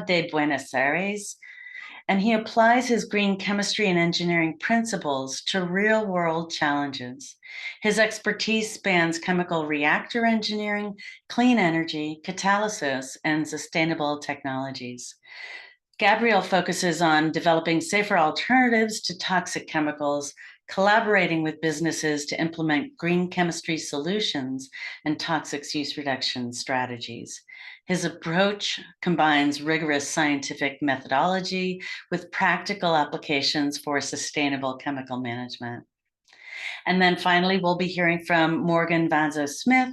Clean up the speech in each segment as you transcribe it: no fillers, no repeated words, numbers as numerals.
de Buenos Aires, and he applies his green chemistry and engineering principles to real-world challenges. His expertise spans chemical reactor engineering, clean energy, catalysis, and sustainable technologies. Gabriel focuses on developing safer alternatives to toxic chemicals, collaborating with businesses to implement green chemistry solutions and toxics use reduction strategies. His approach combines rigorous scientific methodology with practical applications for sustainable chemical management. And then finally, we'll be hearing from Morgan Vanzo Smith.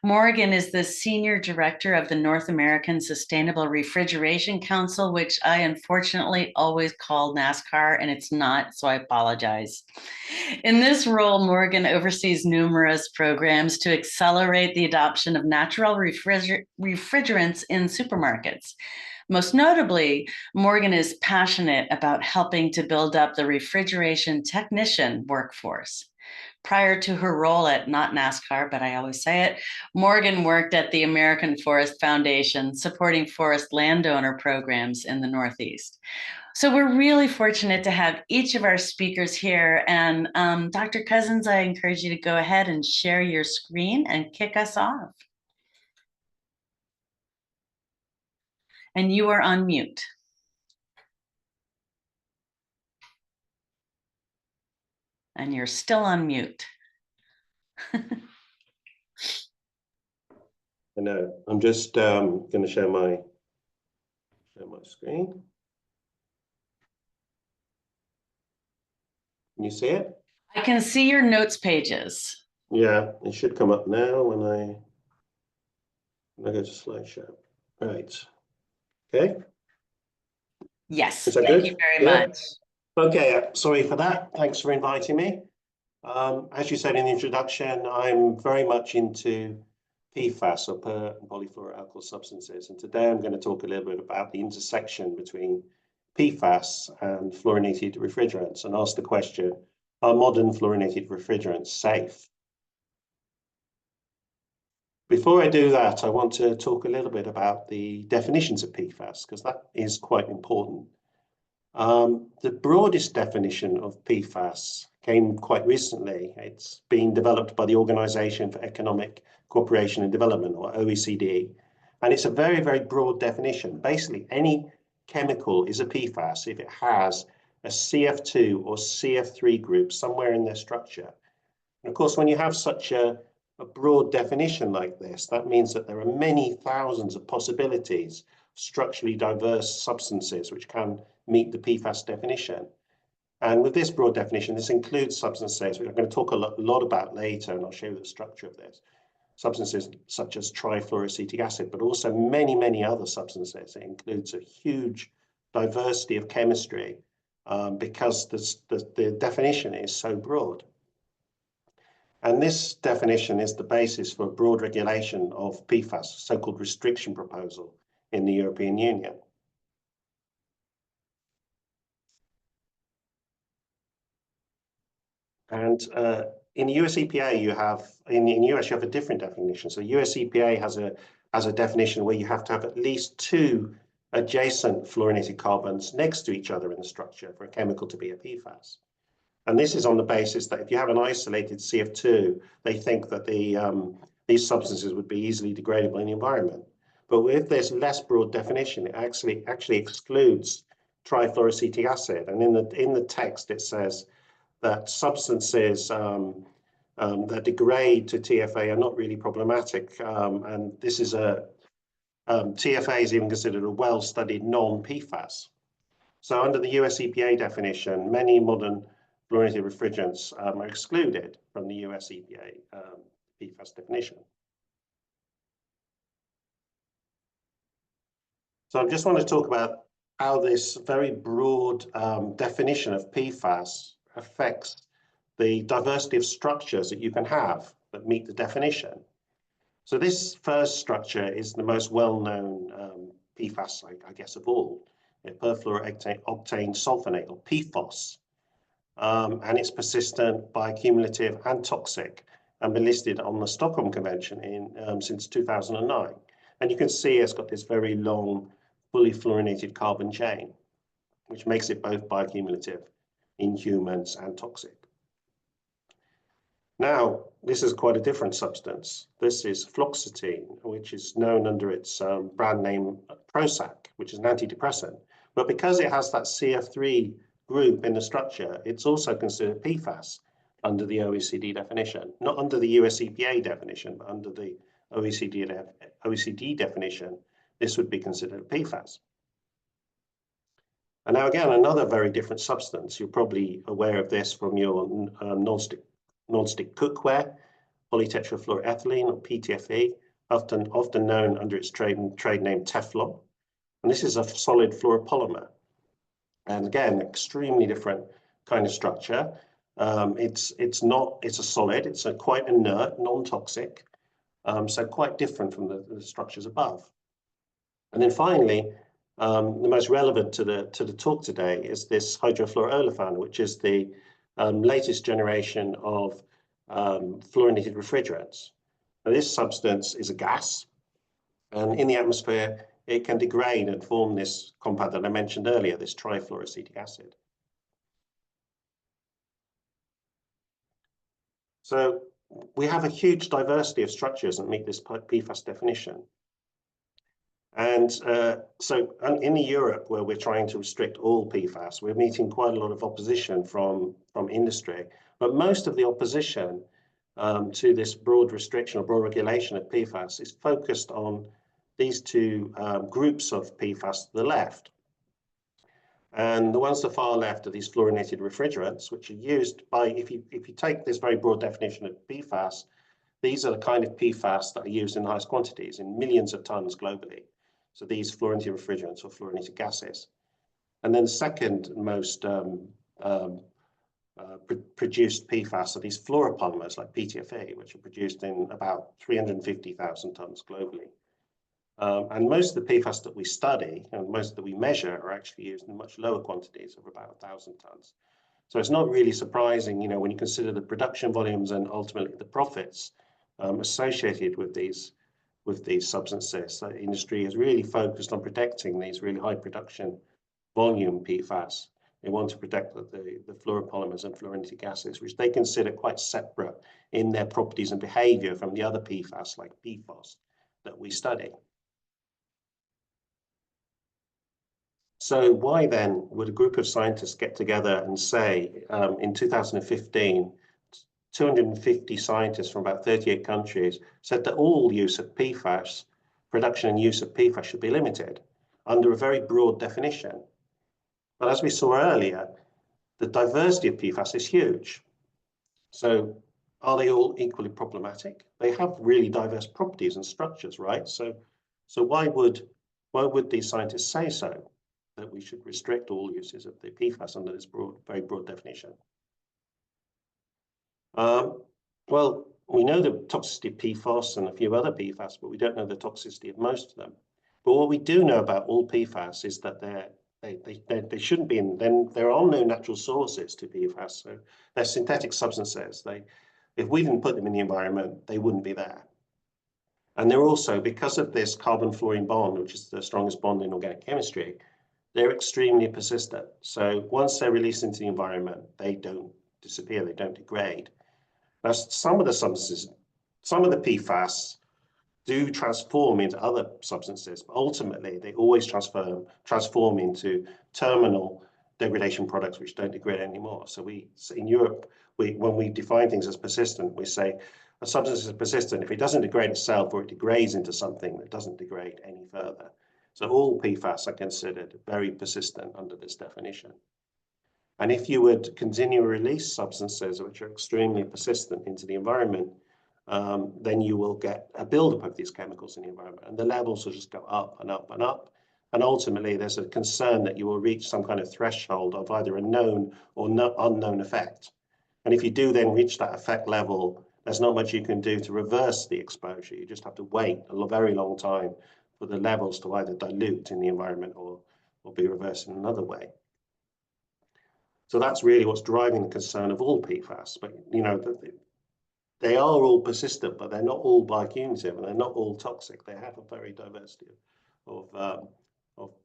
Morgan is the Senior Director of the North American Sustainable Refrigeration Council, which I unfortunately always call NASCAR, and it's not, so I apologize. In this role, Morgan oversees numerous programs to accelerate the adoption of natural refrigerants in supermarkets. Most notably, Morgan is passionate about helping to build up the refrigeration technician workforce. Prior to her role at not NASCAR, but I always say it, Morgan worked at the American Forest Foundation, supporting forest landowner programs in the Northeast. So we're really fortunate to have each of our speakers here. And Dr. Cousins, I encourage you to go ahead and share your screen and kick us off. And you are on mute. And you're still on mute. I know. I'm just going to share my screen. Can you see it? I can see your notes pages. Yeah, it should come up now when I go to slideshow. Right. Okay. Yes, Is that thank good? you very Yeah. much. Okay, sorry for that. Thanks for inviting me. As you said in the introduction, I'm very much into PFAS, or per and polyfluoroalkyl substances. And today I'm going to talk a little bit about the intersection between PFAS and fluorinated refrigerants and ask the question, are modern fluorinated refrigerants safe? Before I do that, I want to talk a little bit about the definitions of PFAS, because that is quite important. The broadest definition of PFAS came quite recently. It's been developed by the Organization for Economic Cooperation and Development, or OECD, and it's a very, very broad definition. Basically, any chemical is a PFAS if it has a CF2 or CF3 group somewhere in their structure. And of course, when you have such a broad definition like this, that means that there are many thousands of possibilities, structurally diverse substances which can meet the PFAS definition. And with this broad definition, this includes substances which I'm going to talk a lot about later, and I'll show you the structure of this. Substances such as trifluoroacetic acid, but also many, many other substances. It includes a huge diversity of chemistry because the definition is so broad. And this definition is the basis for a broad regulation of PFAS, so-called restriction proposal in the European Union. And in the US EPA, you have, in the US, you have a different definition. So US EPA has a definition where you have to have at least 2 adjacent fluorinated carbons next to each other in the structure for a chemical to be a PFAS. And this is on the basis that if you have an isolated CF2, they think that these substances would be easily degradable in the environment. But if there's less broad definition, it actually excludes trifluoroacetic acid. And in the text, it says that substances that degrade to TFA are not really problematic. And this is TFA is even considered a well-studied non-PFAS. So under the US EPA definition, many modern fluorinated refrigerants are excluded from the US EPA PFAS definition. So I just want to talk about how this very broad definition of PFAS affects the diversity of structures that you can have that meet the definition. So this first structure is the most well-known PFAS, I guess, of all, perfluorooctane sulfonate, or PFOS. And it's persistent, bioaccumulative, and toxic, and been listed on the Stockholm Convention since 2009. And you can see it's got this very long fully fluorinated carbon chain, which makes it both bioaccumulative in humans and toxic. Now, this is quite a different substance. This is fluoxetine, which is known under its brand name Prozac, which is an antidepressant. But because it has that CF3 group in the structure, it's also considered PFAS under the OECD definition, not under the US EPA definition, but under the OECD definition, this would be considered PFAS. And now again, another very different substance. You're probably aware of this from your non-stick cookware, polytetrafluoroethylene or PTFE, often known under its trade name Teflon. And this is a solid fluoropolymer. And again, extremely different kind of structure. It's a solid, it's a quite inert, non-toxic, so quite different from the structures above. And then finally, the most relevant to the talk today is this hydrofluoroolefin, which is the latest generation of fluorinated refrigerants. Now, this substance is a gas, and in the atmosphere, it can degrade and form this compound that I mentioned earlier, this trifluoroacetic acid. So we have a huge diversity of structures that meet this PFAS definition. And so in Europe, where we're trying to restrict all PFAS, we're meeting quite a lot of opposition from industry. But most of the opposition to this broad restriction or broad regulation of PFAS is focused on these two groups of PFAS to the left. And the ones to the far left are these fluorinated refrigerants, which are used by, if you take this very broad definition of PFAS, these are the kind of PFAS that are used in the highest quantities, in millions of tons globally. So these fluorinated refrigerants or fluorinated gases. And then the second most produced PFAS are these fluoropolymers like PTFE, which are produced in about 350,000 tons globally. And most of the PFAS that we study and most that we measure are actually used in much lower quantities of about 1,000 tons. So it's not really surprising, when you consider the production volumes and ultimately the profits associated with these substances. The industry is really focused on protecting these really high production volume PFAS. They want to protect the fluoropolymers and fluorinated gases, which they consider quite separate in their properties and behavior from the other PFAS like PFOS that we study. So why then would a group of scientists get together and say in 2015, 250 scientists from about 38 countries said that all use of PFAS, production and use of PFAS should be limited under a very broad definition. But as we saw earlier, the diversity of PFAS is huge. So are they all equally problematic? They have really diverse properties and structures, right? So why would these scientists say so, that we should restrict all uses of the PFAS under this very broad definition? Well, we know the toxicity of PFOS and a few other PFAS, but we don't know the toxicity of most of them. But what we do know about all PFAS is that they shouldn't be in. Then there are no natural sources to PFAS, so they're synthetic substances. If we didn't put them in the environment, they wouldn't be there. And they're also, because of this carbon-fluorine bond, which is the strongest bond in organic chemistry, they're extremely persistent. So once they're released into the environment, they don't disappear, they don't degrade. Now, some of the substances, some of the PFAS do transform into other substances, but ultimately they always transform into terminal degradation products which don't degrade anymore. So in Europe, when we define things as persistent, we say a substance is persistent if it doesn't degrade itself or it degrades into something that doesn't degrade any further. So all PFAS are considered very persistent under this definition. And if you would continue to release substances which are extremely persistent into the environment, then you will get a buildup of these chemicals in the environment, and the levels will just go up and up and up. And ultimately, there's a concern that you will reach some kind of threshold of either a known or unknown effect. And if you do then reach that effect level, there's not much you can do to reverse the exposure. You just have to wait a very long time for the levels to either dilute in the environment or be reversed in another way. So that's really what's driving the concern of all PFAS. But they are all persistent, but they're not all bioaccumulative and they're not all toxic. They have a very diversity of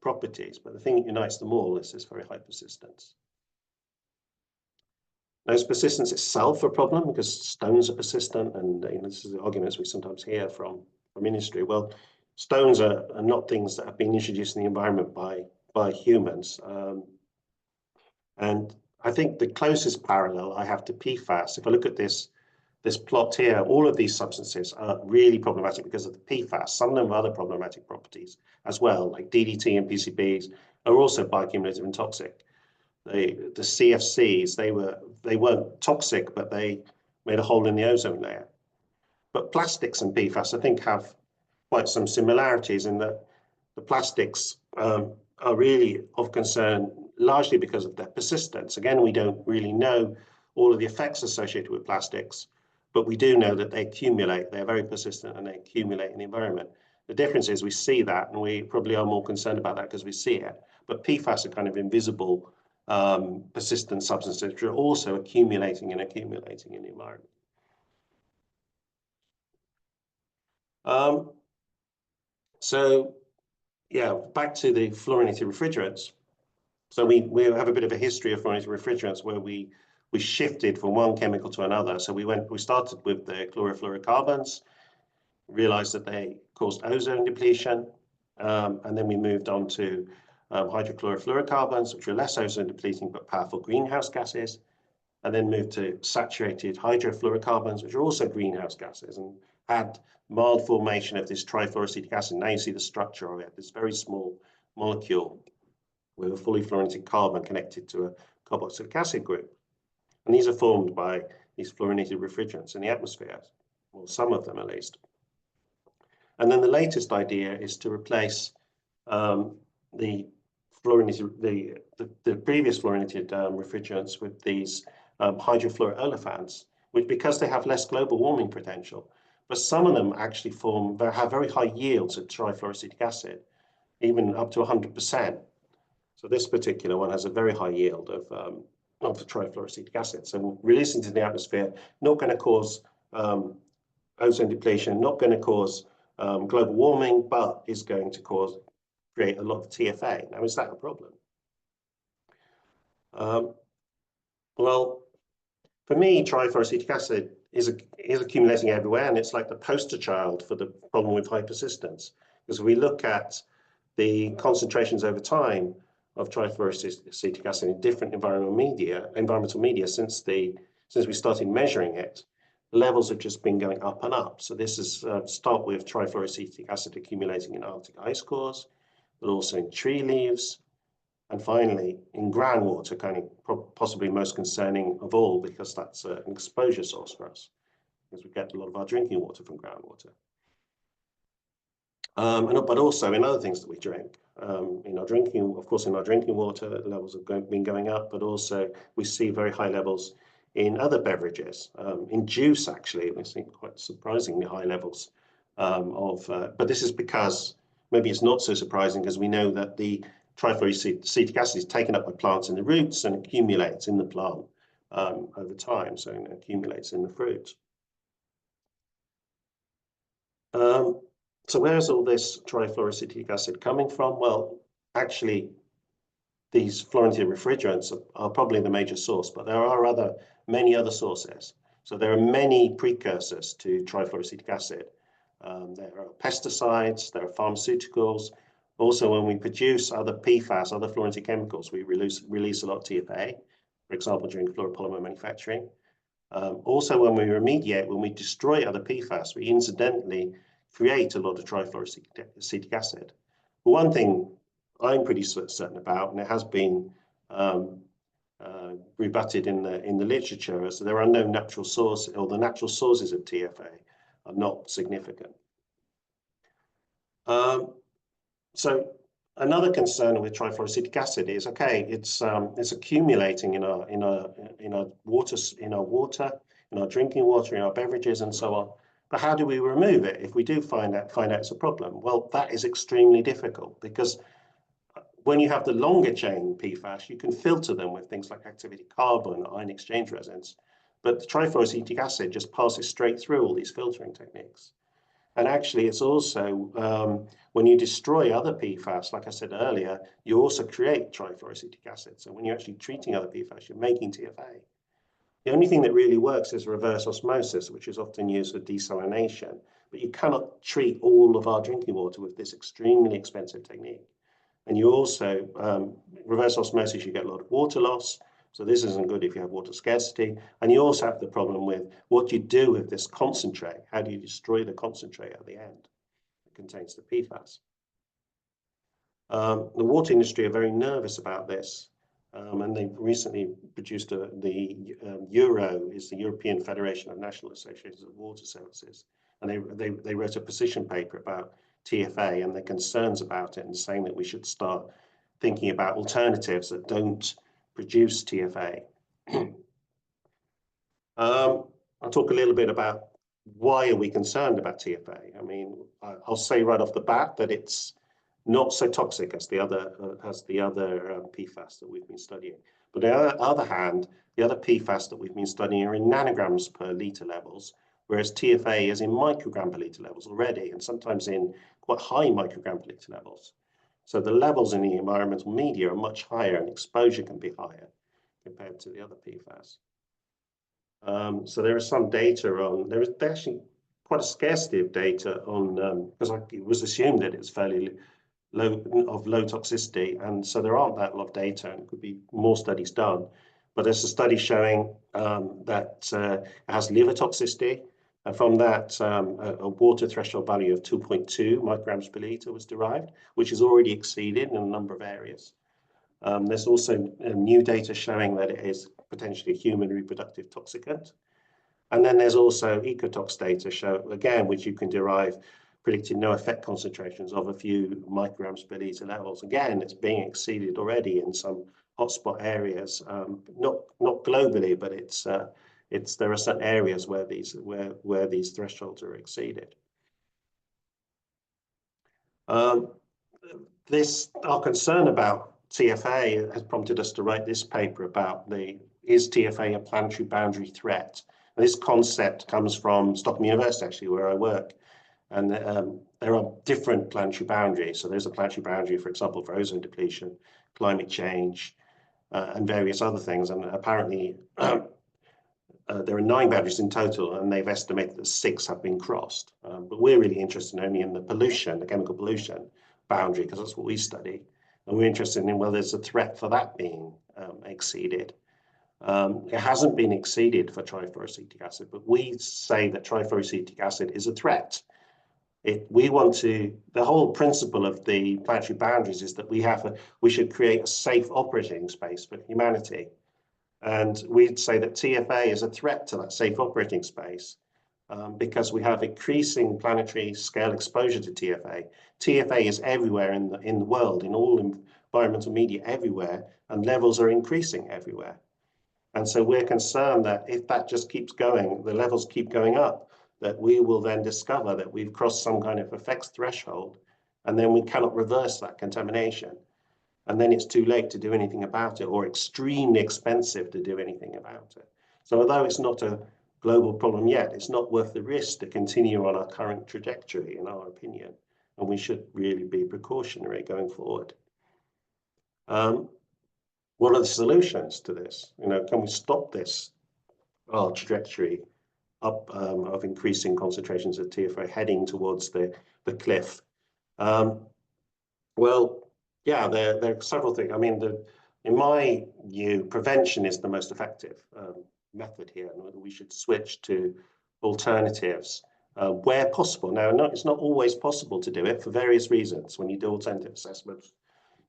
properties, but the thing that unites them all is this very high persistence. Now, is persistence itself a problem because stones are persistent? And this is the arguments we sometimes hear from industry. Well, stones are not things that have been introduced in the environment by humans. And I think the closest parallel I have to PFAS, if I look at this plot here, all of these substances are really problematic because of the PFAS. Some of them have other problematic properties as well, like DDT and PCBs are also bioaccumulative and toxic. The CFCs, they weren't toxic, but they made a hole in the ozone layer. But plastics and PFAS, I think, have quite some similarities in that the plastics are really of concern largely because of their persistence. Again, we don't really know all of the effects associated with plastics, but we do know that they accumulate. They're very persistent and they accumulate in the environment. The difference is we see that, and we probably are more concerned about that because we see it. But PFAS are kind of invisible, persistent substances which are also accumulating in the environment. So yeah, back to the fluorinated refrigerants. So we have a bit of a history of fluorinated refrigerants where we shifted from one chemical to another. So we started with the chlorofluorocarbons, realized that they caused ozone depletion, and then we moved on to hydrochlorofluorocarbons, which are less ozone depleting but powerful greenhouse gases, and then moved to saturated hydrofluorocarbons, which are also greenhouse gases and had mild formation of this trifluoroacetic acid. Now you see the structure of it, this very small molecule with a fully fluorinated carbon connected to a carboxylic acid group. And these are formed by these fluorinated refrigerants in the atmosphere, or some of them at least. And then the latest idea is to replace the fluorinated, the previous fluorinated refrigerants with these hydrofluoroolefins, which, because they have less global warming potential, but some of them actually have very high yields of trifluoroacetic acid, even up to 100%. So this particular one has a very high yield of the trifluoroacetic acid. So releasing to the atmosphere, not going to cause ozone depletion, not going to cause global warming, but is going to create a lot of TFA. Now, is that a problem? Well, for me, trifluoroacetic acid is accumulating everywhere, and it's like the poster child for the problem with high persistence. Because we look at the concentrations over time of trifluoroacetic acid in different environmental media since we started measuring it, the levels have just been going up and up. So this is start with trifluoroacetic acid accumulating in Arctic ice cores, but also in tree leaves, and finally in groundwater, kind of possibly most concerning of all, because that's an exposure source for us, because we get a lot of our drinking water from groundwater. But also in other things that we drink. In our drinking water, the levels have been going up, but also we see very high levels in other beverages. In juice, actually, we've seen quite surprisingly high levels but this is because, maybe it's not so surprising, because we know that the trifluoroacetic acid is taken up by plants in the roots and accumulates in the plant over time, so it accumulates in the fruit. So where's all this trifluoroacetic acid coming from? Well, actually, these fluorinated refrigerants are probably the major source, but there are many other sources. So there are many precursors to trifluoroacetic acid. There are pesticides, there are pharmaceuticals. Also, when we produce other PFAS, other fluorinated chemicals, we release a lot of TFA, for example, during fluoropolymer manufacturing. Also, when we remediate, when we destroy other PFAS, we incidentally create a lot of trifluoroacetic acid. But one thing I'm pretty certain about, and it has been rebutted in the literature, is that there are no natural sources, or the natural sources of TFA are not significant. So another concern with trifluoroacetic acid is, okay, it's accumulating in our water, in our drinking water, in our beverages, and so on. But how do we remove it if we do find out it's a problem? Well, that is extremely difficult, because when you have the longer chain PFAS, you can filter them with things like activity carbon, ion exchange resins. But the trifluoroacetic acid just passes straight through all these filtering techniques. And actually, it's also when you destroy other PFAS, like I said earlier, you also create trifluoroacetic acid. So when you're actually treating other PFAS, you're making TFA. The only thing that really works is reverse osmosis, which is often used for desalination. But you cannot treat all of our drinking water with this extremely expensive technique. And you also, reverse osmosis, you get a lot of water loss. So this isn't good if you have water scarcity. And you also have the problem with what do you do with this concentrate? How do you destroy the concentrate at the end that contains the PFAS? The water industry are very nervous about this. And they've recently produced the Euro, is the European Federation of National Associations of Water Services. And they wrote a position paper about TFA and their concerns about it, and saying that we should start thinking about alternatives that don't produce TFA. I'll talk a little bit about why are we concerned about TFA. I mean, I'll say right off the bat that it's not so toxic as the other PFAS that we've been studying. But on the other hand, the other PFAS that we've been studying are in nanograms per litre levels, whereas TFA is in microgram per litre levels already, and sometimes in quite high microgram per litre levels. So the levels in the environmental media are much higher, and exposure can be higher compared to the other PFAS. So there is some data on, there is actually quite a scarcity of data on, because it was assumed that it's fairly low toxicity, and so there aren't that lot of data, and could be more studies done. But there's a study showing that it has liver toxicity, and from that a water threshold value of 2.2 micrograms per litre was derived, which is already exceeded in a number of areas. There's also new data showing that it is potentially a human reproductive toxicant. And then there's also ecotox data show, again, which you can derive, predicting no effect concentrations of a few micrograms per litre levels. Again, it's being exceeded already in some hotspot areas, not globally, but there are certain areas where these thresholds are exceeded. Our concern about TFA has prompted us to write this paper about is TFA a planetary boundary threat? And this concept comes from Stockholm University, actually, where I work. And there are different planetary boundaries. So there's a planetary boundary, for example, for ozone depletion, climate change, and various other things. And apparently there are 9 boundaries in total, and they've estimated that 6 have been crossed. But we're really interested only in the pollution, the chemical pollution boundary, because that's what we study. And we're interested in whether there's a threat for that being exceeded. It hasn't been exceeded for trifluoroacetic acid, but we say that trifluoroacetic acid is a threat. The whole principle of the planetary boundaries is that we should create a safe operating space for humanity. And we'd say that TFA is a threat to that safe operating space because we have increasing planetary scale exposure to TFA. TFA is everywhere in the world, in all environmental media everywhere, and levels are increasing everywhere. And so we're concerned that if that just keeps going, the levels keep going up, that we will then discover that we've crossed some kind of effects threshold, and then we cannot reverse that contamination. And then it's too late to do anything about it, or extremely expensive to do anything about it. So although it's not a global problem yet, it's not worth the risk to continue on our current trajectory, in our opinion. And we should really be precautionary going forward. What are the solutions to this? Can we stop this trajectory up of increasing concentrations of TFA heading towards the cliff? Well, yeah, there are several things. I mean, in my view, prevention is the most effective method here, and we should switch to alternatives where possible. Now, it's not always possible to do it for various reasons. When you do alternative assessments,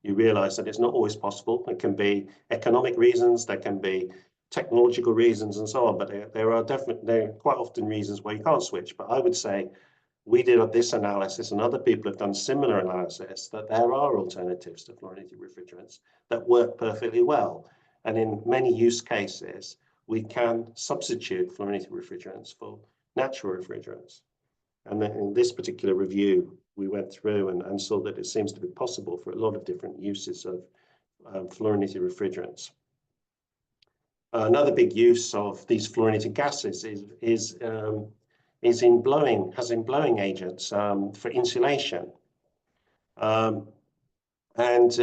you realize that it's not always possible. It can be economic reasons, there can be technological reasons, and so on. But there are quite often reasons where you can't switch. But I would say we did this analysis, and other people have done similar analysis, that there are alternatives to fluorinated refrigerants that work perfectly well. And in many use cases, we can substitute fluorinated refrigerants for natural refrigerants. And then in this particular review, we went through and saw that it seems to be possible for a lot of different uses of fluorinated refrigerants. Another big use of these fluorinated gases is is has in blowing agents for insulation. Um, and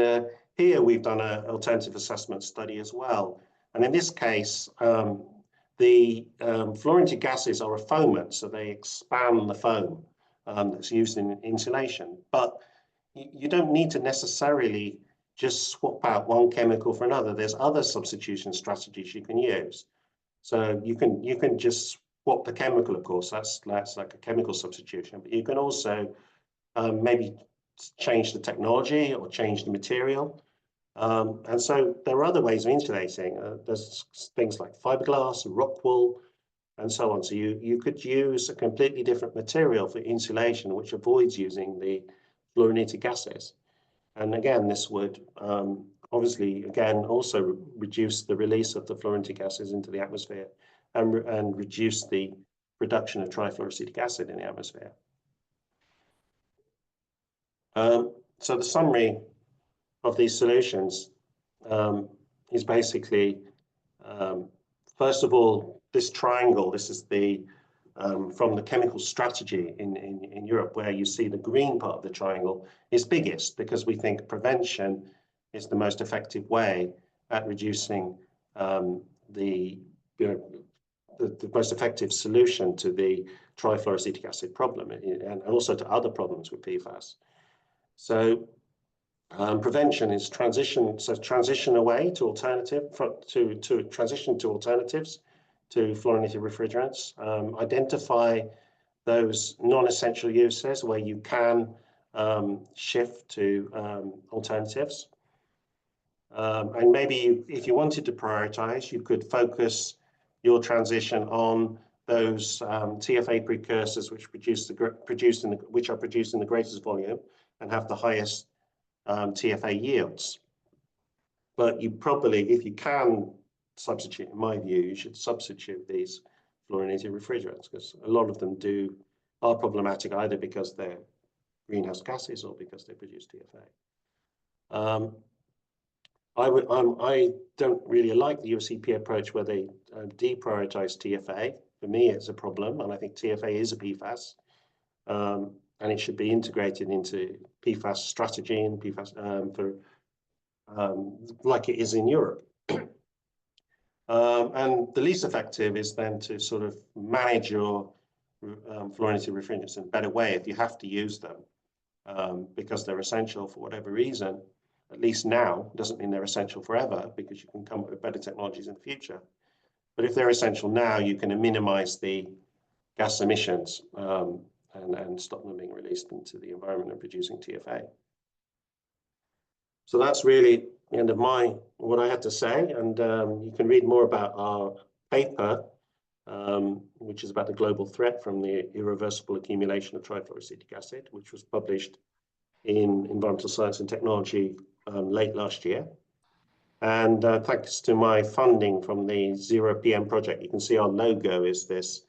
here we've done an alternative assessment study as well. And in this case, the fluorinated gases are a foamant, so they expand the foam that's used in insulation. But you don't need to necessarily just swap out one chemical for another. There's other substitution strategies you can use. So you can just swap the chemical, of course, that's like a chemical substitution, but you can also maybe change the technology or change the material. And so there are other ways of insulating. There's things like fiberglass, rock wool, and so on. So you could use a completely different material for insulation, which avoids using the fluorinated gases. And again, this would obviously, again, also reduce the release of the fluorinated gases into the atmosphere and reduce the production of trifluoroacetic acid in the atmosphere. So the summary of these solutions is basically, first of all, this triangle, this is the from the chemical strategy in Europe, where you see the green part of the triangle is biggest, because we think prevention is the most effective way at reducing the most effective solution to the trifluoroacetic acid problem and also to other problems with PFAS. So prevention is transition away to transition to alternatives to fluorinated refrigerants. Identify those non-essential uses where you can shift to alternatives. And maybe if you wanted to prioritize, you could focus your transition on those TFA precursors which which are produced in the greatest volume and have the highest TFA yields. But you probably, if you can substitute, in my view, you should substitute these fluorinated refrigerants, because a lot of them are problematic either because they're greenhouse gases or because they produce TFA. I don't really like the US EPA approach where they deprioritize TFA. For me, it's a problem, and I think TFA is a PFAS, and it should be integrated into PFAS strategy and PFAS like it is in Europe. And the least effective is then to sort of manage your fluorinated refrigerants in a better way if you have to use them, because they're essential for whatever reason. At least now, doesn't mean they're essential forever, because you can come up with better technologies in the future. But if they're essential now, you can minimize the gas emissions and stop them being released into the environment and producing TFA. So that's really the end of what I had to say. And you can read more about our paper, which is about the global threat from the irreversible accumulation of trifluoroacetic acid, which was published in Environmental Science and Technology late last year. And thanks to my funding from the 0PM project, you can see our logo is this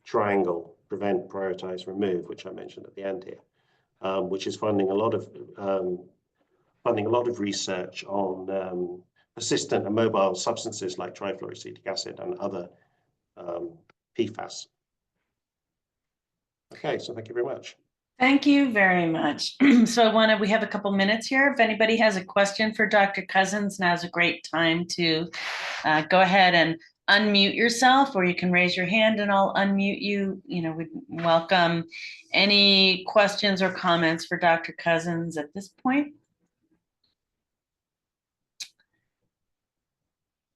triangle: prevent, prioritize, remove, which I mentioned at the end here, which is funding a lot of research on persistent and mobile substances like trifluoroacetic acid and other PFAS. Okay, so thank you very much. Thank you very much. So we have a couple minutes here. If anybody has a question for Dr. Cousins, now's a great time to go ahead and unmute yourself, or you can raise your hand and I'll unmute you. We welcome any questions or comments for Dr. Cousins at this point.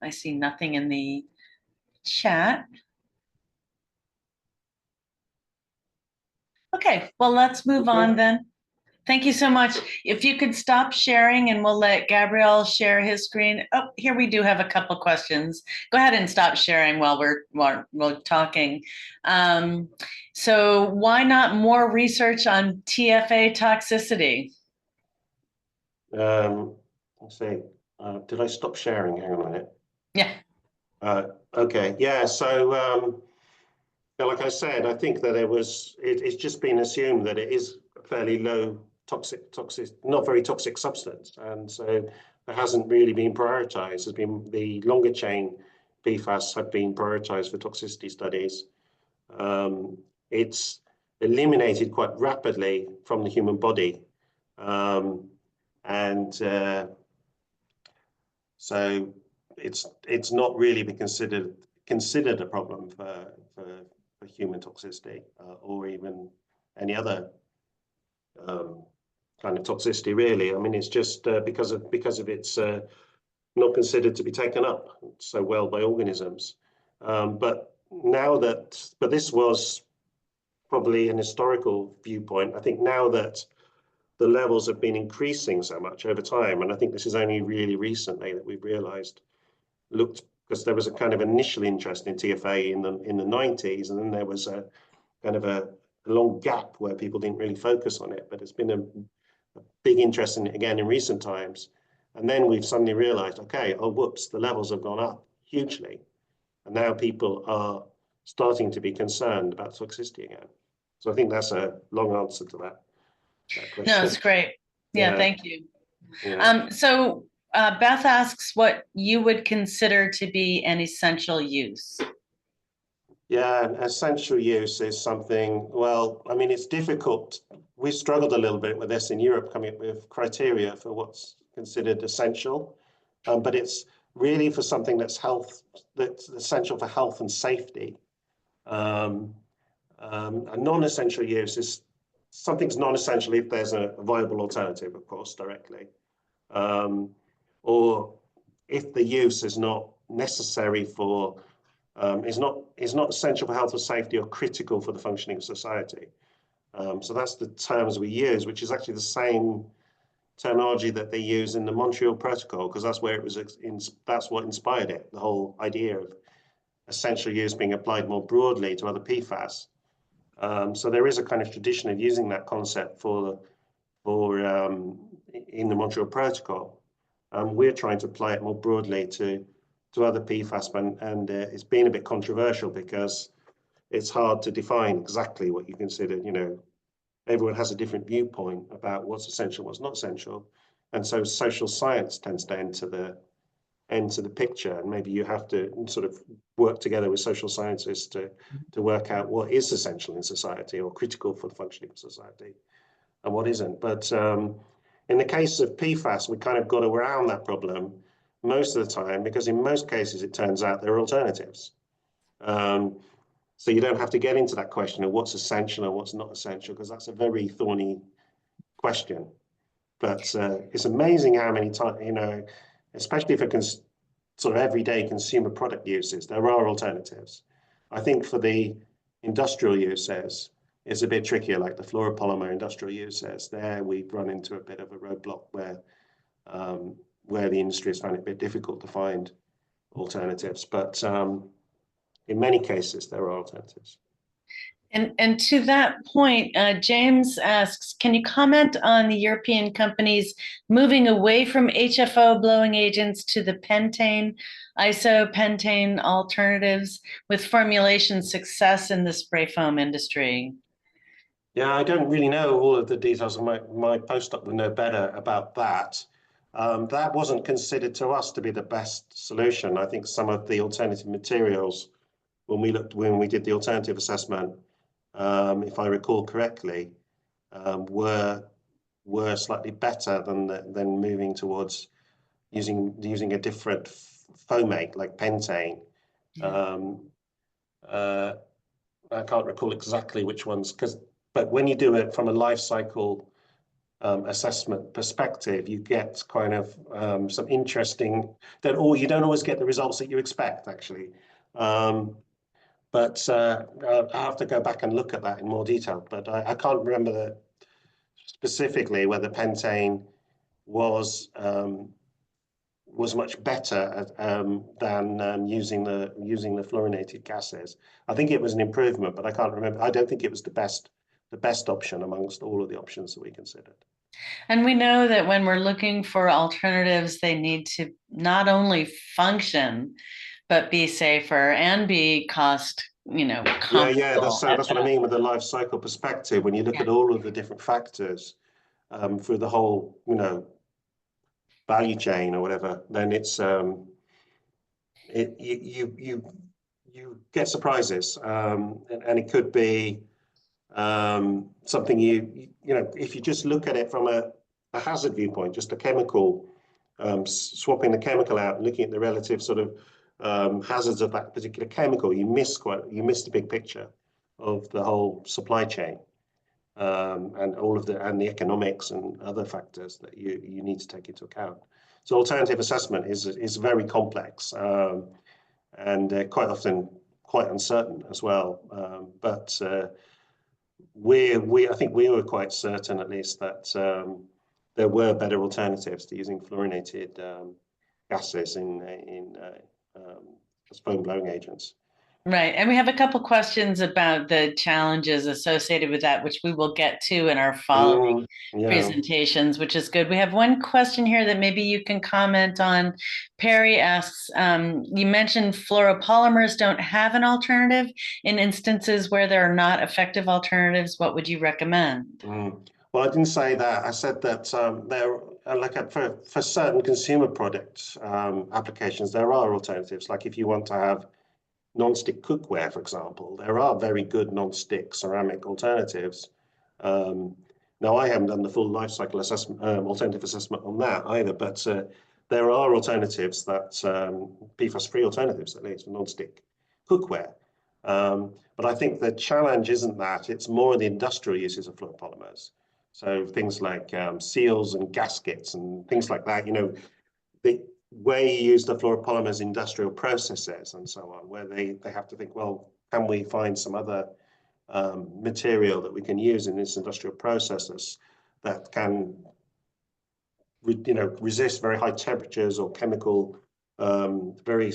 I see nothing in the chat. Okay, well, let's move on then. Thank you so much. If you could stop sharing and we'll let Gabriel share his screen. Oh, here we do have a couple questions. Go ahead and stop sharing while we're talking. So why not more research on TFA toxicity? Let's see. Did I stop sharing? Hang on a minute. Yeah. Okay. Yeah. So like I said, I think that it's just been assumed that it is a fairly low toxic, not very toxic substance. And so it hasn't really been prioritized. Has been the longer chain PFAS have been prioritized for toxicity studies. it's eliminated quite rapidly from the human body. And so it's not really been considered a problem for human toxicity or even any other kind of toxicity, really. I mean, it's just because of its not considered to be taken up so well by organisms. But this was probably an historical viewpoint. I think now that the levels have been increasing so much over time, and I think this is only really recently that we've realised, because there was a kind of initial interest in TFA in the 90s, and then there was a kind of a long gap where people didn't really focus on it. But it's been a big interest in it again in recent times. And then we've suddenly realized, okay, oh, whoops, the levels have gone up hugely. And now people are starting to be concerned about toxicity again. So I think that's a long answer to that No, question. it's great. Yeah, Yeah, thank you. yeah. So Beth asks what you would consider to be an essential use. Yeah, an essential use is something, well, I mean, it's difficult. We struggled a little bit with this in Europe, coming up with criteria for what's considered essential. But it's really for something that's essential for health and safety. A non-essential use is something's non-essential if there's a viable alternative, of course, directly. Or if the use is not necessary for is not essential for health or safety or critical for the functioning of society. So that's the terms we use, which is actually the same terminology that they use in the Montreal Protocol, because that's where it was. That's what inspired it. The whole idea of essential use being applied more broadly to other PFAS. So there is a kind of tradition of using that concept in the Montreal Protocol. We're trying to apply it more broadly to other PFAS, and it's been a bit controversial because it's hard to define exactly what you consider. You know, everyone has a different viewpoint about what's essential, what's not essential, and so social science tends to enter the picture, and maybe you have to sort of work together with social scientists to work out what is essential in society or critical for the functioning of society and what isn't. But in the case of PFAS, we kind of got around that problem most of the time, because in most cases, it turns out there are alternatives. So you don't have to get into that question of what's essential and what's not essential, because that's a very thorny question. But it's amazing how many times, you know, especially for sort of everyday consumer product uses, there are alternatives. I think for the industrial uses, it's a bit trickier, like the fluoropolymer industrial uses. There we've run into a bit of a roadblock where the industry has found it a bit difficult to find alternatives. But in many cases, there are alternatives. And to that point, James asks, can you comment on the European companies moving away from HFO blowing agents to the pentane, isopentane alternatives with formulation success in the spray foam industry? Yeah, I don't really know all of the details, and my postdoc would know better about that. That wasn't considered to us to be the best solution. I think some of the alternative materials, when we did the alternative assessment, if I recall correctly, were slightly better than moving towards using a different foamate like pentane. I can't recall exactly which ones, but when you do it from a life cycle assessment perspective, you get kind of some interesting or you don't always get the results that you expect, actually. But I have to go back and look at that in more detail. But I can't remember specifically whether pentane was much better than using the fluorinated gases. I think it was an improvement, but I can't remember. I don't think it was the best option amongst all of the options that we considered. And we know that when we're looking for alternatives, they need to not only function, but be safer and be Yeah, comparable. that's what I mean with the life cycle perspective. When you look Yeah. at all of the different factors through the whole, value chain or whatever, then it's you get surprises, and it could be something if you just look at it from a hazard viewpoint, just a chemical, swapping the chemical out and looking at the relative sort of hazards of that particular chemical, you miss the big picture of the whole supply chain, and all of the economics and other factors that you need to take into account. So alternative assessment is very complex, and quite often quite uncertain as well. But I think we were quite certain, at least, that there were better alternatives to using fluorinated gases as foam blowing agents. Right. And we have a couple questions about the challenges associated with that, which we will get to in our following presentations, which is good. We have one question here that maybe you can comment on. Perry asks, you mentioned fluoropolymers don't have an alternative. In instances where there are not effective alternatives, what would you recommend? Well, I didn't say that. I said that there, for certain consumer product applications, there are alternatives. Like if you want to have non-stick cookware, for example, there are very good non-stick ceramic alternatives. Now, I haven't done the full life cycle assessment, alternative assessment on that either, but there are alternatives that PFAS-free alternatives, at least for non-stick cookware. But I think the challenge isn't that; it's more the industrial uses of fluoropolymers. So things like seals and gaskets and things like that. Where you use the fluoropolymers industrial processes and so on, where they have to think, well, can we find some other material that we can use in this industrial processes that can, resist very high temperatures or very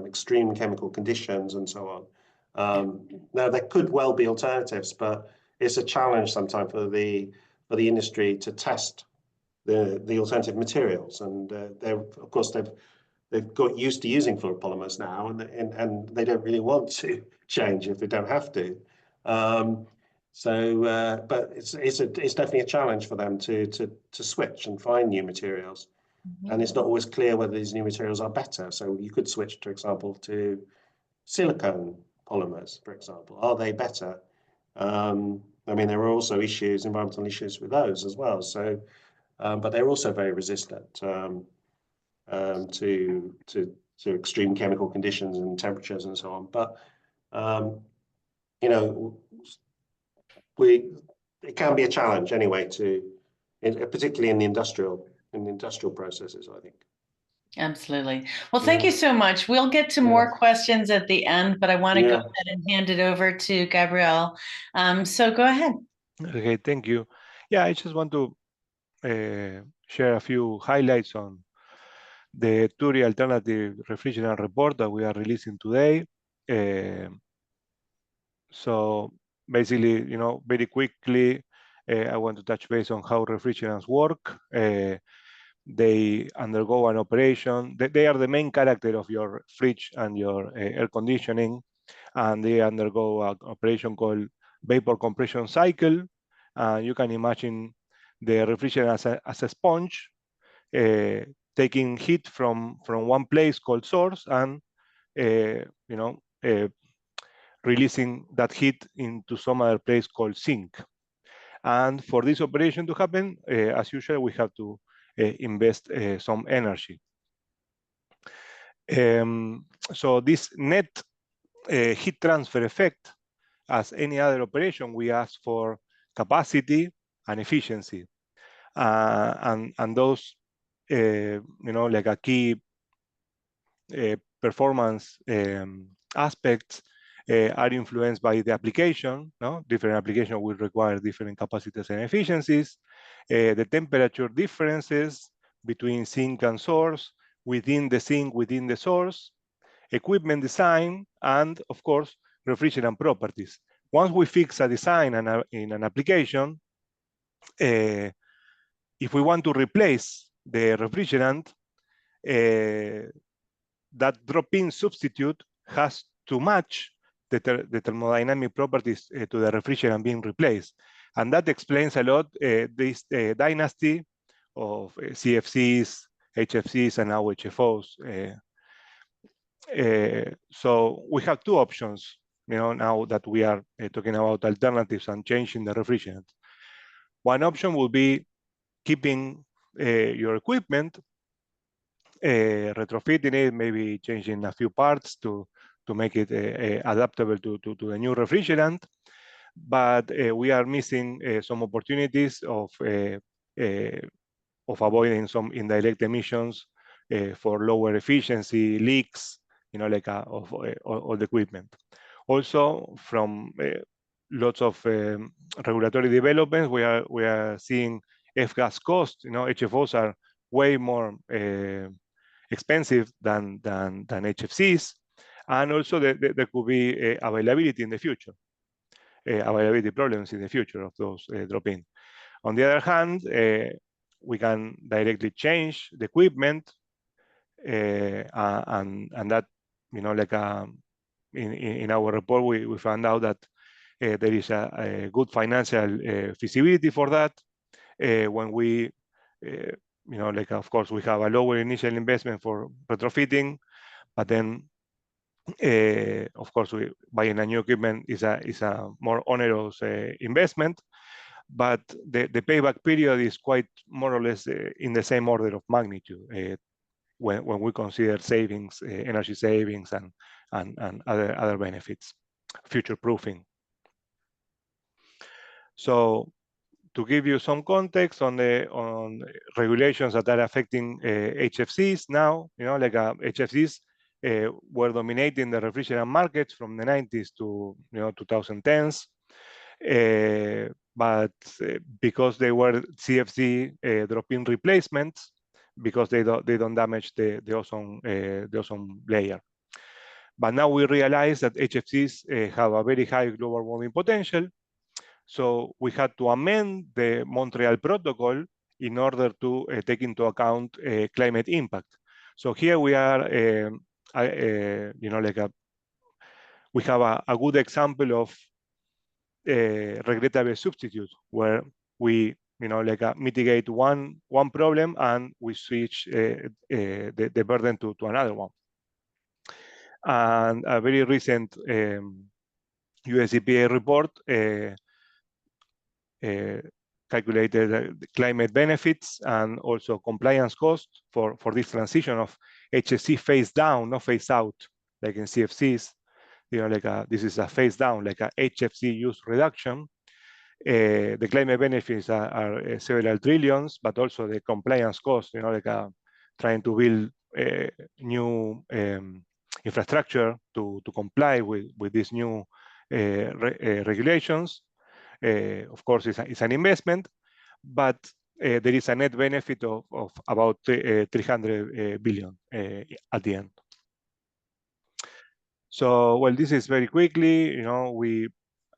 extreme chemical conditions and so on. Now, there could well be alternatives, but it's a challenge sometimes for the industry to test the alternative materials, and of course they've got used to using fluoropolymers now, and they don't really want to change if they don't have to. But it's definitely a challenge for them to switch and find new materials, and it's not always clear whether these new materials are better. So you could switch, for example, to silicone polymers, for example. Are they better? I mean, there are also environmental issues with those as well. So. But they're also very resistant to extreme chemical conditions and temperatures and so on. But it can be a challenge anyway, particularly in the industrial processes, I think. Absolutely. Well, thank you so much. We'll get to more questions at the end, but I want to go ahead and hand it over to Gabriel. So go ahead. Okay, thank you. Yeah, I just want to share a few highlights on the TURI alternative refrigerant report that we are releasing today. So basically, very quickly, I want to touch base on how refrigerants work. They undergo an operation. They are the main character of your fridge and your air conditioning, and they undergo an operation called vapor compression cycle. You can imagine the refrigerant as a sponge, taking heat from one place called source and releasing that heat into some other place called sink. And for this operation to happen, as usual, we have to invest some energy. So this net heat transfer effect, as any other operation, we ask for capacity and efficiency. And those, like a key performance aspects are influenced by the application. Different applications will require different capacities and efficiencies. The temperature differences between sink and source, within the sink, within the source, equipment design, and of course, refrigerant properties. Once we fix a design in an application, if we want to replace the refrigerant, that drop-in substitute has to match the thermodynamic properties to the refrigerant being replaced. And that explains a lot this dynasty of CFCs, HFCs, and now HFOs. So we have two options. now that we are talking about alternatives and changing the refrigerant. One option would be keeping your equipment, retrofitting it, maybe changing a few parts to make it adaptable to the new refrigerant. But we are missing some opportunities of avoiding some indirect emissions for lower efficiency, leaks, like of the equipment. Also, from lots of regulatory developments, we are seeing F-gas costs. HFOs are way more expensive than HFCs, and also there could be availability in the future, availability problems in the future of those drop-in. On the other hand, we can directly change the equipment, and that, like in our report, we found out that there is a good financial feasibility for that. When we, of course, we have a lower initial investment for retrofitting, but then, of course, buying a new equipment is a more onerous investment. But the payback period is quite more or less in the same order of magnitude when we consider savings, energy savings, and other benefits, future proofing. So, to give you some context on regulations that are affecting HFCs now, HFCs were dominating the refrigerant markets from the 90s to 2010s. But because they were CFC drop-in replacements, because they don't damage the ozone layer. But now we realize that HFCs have a very high global warming potential. So we had to amend the Montreal Protocol in order to take into account climate impact. So here we are, we have a good example of regrettable substitute, where we mitigate one problem and we switch the burden to another one. And a very recent US EPA report calculated the climate benefits and also compliance costs for this transition of HFC phase down, not phase out, like in CFCs. This is a phase down, like a HFC use reduction. The climate benefits are several trillions, but also the compliance costs, trying to build new infrastructure to comply with these new regulations. Of course, it's an investment, but there is a net benefit of about 300 billion at the end. So, well, this is very quickly, we,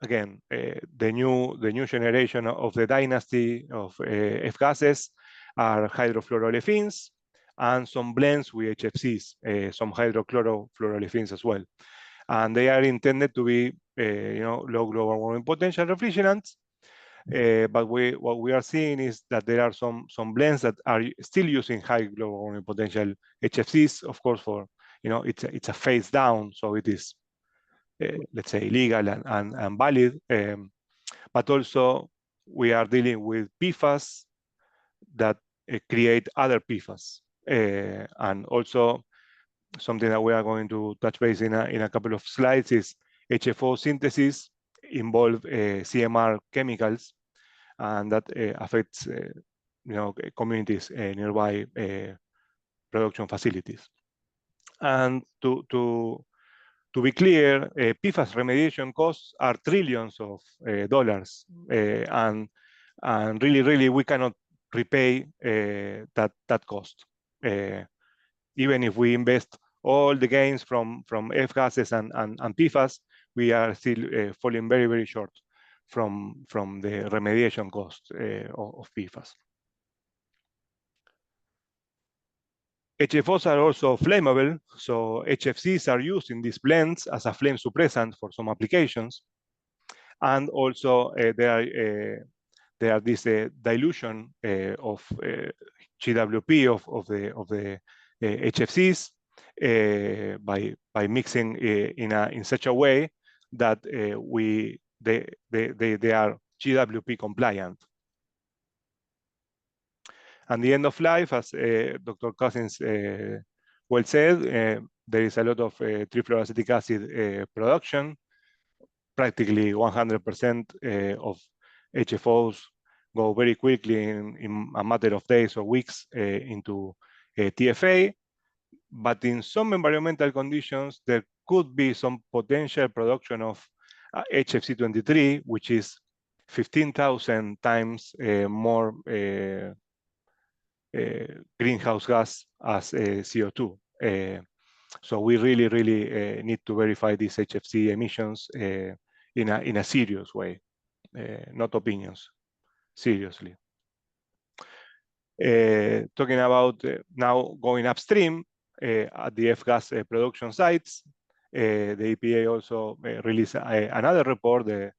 again, the new generation of the dynasty of F-gases are hydrofluoroolefins and some blends with HFCs, some hydrochlorofluoroolefins as well. And they are intended to be, low global warming potential refrigerants. But what we are seeing is that there are some blends that are still using high global warming potential HFCs, of course, for, it's a phase down, so it is, let's say, legal and valid. But also, we are dealing with PFAS that create other PFAS. And also, something that we are going to touch base in a couple of slides is HFO synthesis involve CMR chemicals, and that affects communities nearby production facilities. And to be clear, PFAS remediation costs are trillions of dollars, and really we cannot repay that cost. Even if we invest all the gains from F-gases and PFAS, we are still falling very short from the remediation cost of PFAS. HFOs are also flammable, so HFCs are used in these blends as a flame suppressant for some applications. And also there are this dilution of GWP of the HFCs by mixing in such a way that they are GWP compliant. And the end of life, as Dr. Cousins well said, there is a lot of trifluoroacetic acid production. Practically 100% of HFOs go very quickly in a matter of days or weeks into TFA. But in some environmental conditions, there could be some potential production of HFC23, which is 15,000 times more greenhouse gas as CO2. So we really need to verify these HFC emissions in a serious way, not opinions, seriously. Talking about now going upstream at the F-gas production sites, the EPA also released another report, the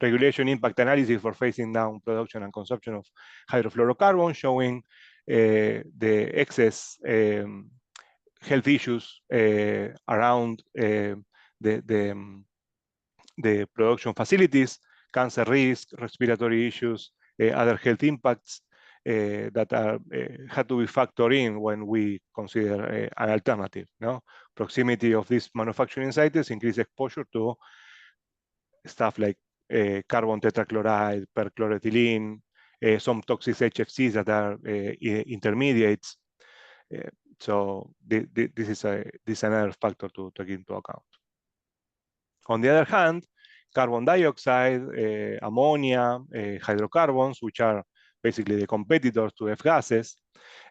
regulation impact analysis for phasing down production and consumption of hydrofluorocarbons, showing the excess health issues around the production facilities, cancer risk, respiratory issues, other health impacts that are had to be factored in when we consider an alternative. No? Proximity of these manufacturing sites increase exposure to stuff like carbon tetrachloride, perchloroethylene, some toxic HFCs that are intermediates. So this is another factor to take into account. On the other hand, carbon dioxide, ammonia, hydrocarbons, which are basically the competitors to F-gases,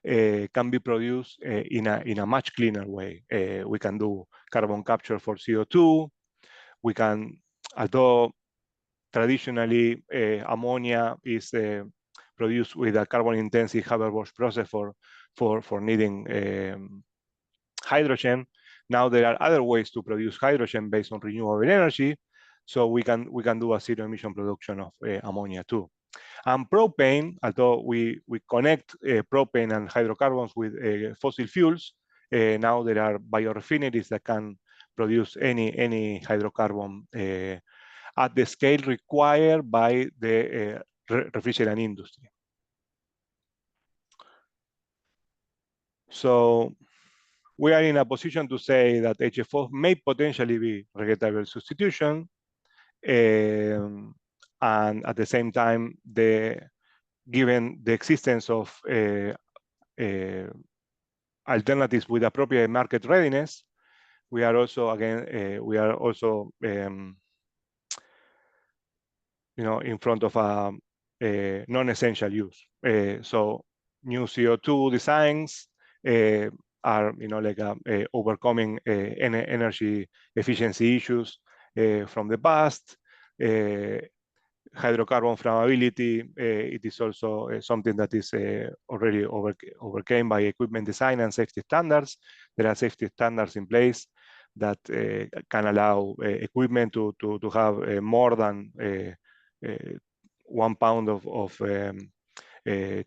can be produced in a much cleaner way. We can do carbon capture for CO2. We can, although traditionally ammonia is produced with a carbon-intensive Haber-Bosch process for needing hydrogen. Now there are other ways to produce hydrogen based on renewable energy, so we can do a zero emission production of ammonia too. And propane, although we connect propane and hydrocarbons with fossil fuels, now there are biorefineries that can produce any hydrocarbon at the scale required by the refrigerant industry. So we are in a position to say that HFO may potentially be regrettable substitution, and at the same time, given the existence of alternatives with appropriate market readiness, we are also in front of a non-essential use. So new CO2 designs are like overcoming energy efficiency issues from the past. Hydrocarbon flammability, it is also something that is already overcome by equipment design and safety standards. There are safety standards in place that can allow equipment to have more than 1 pound of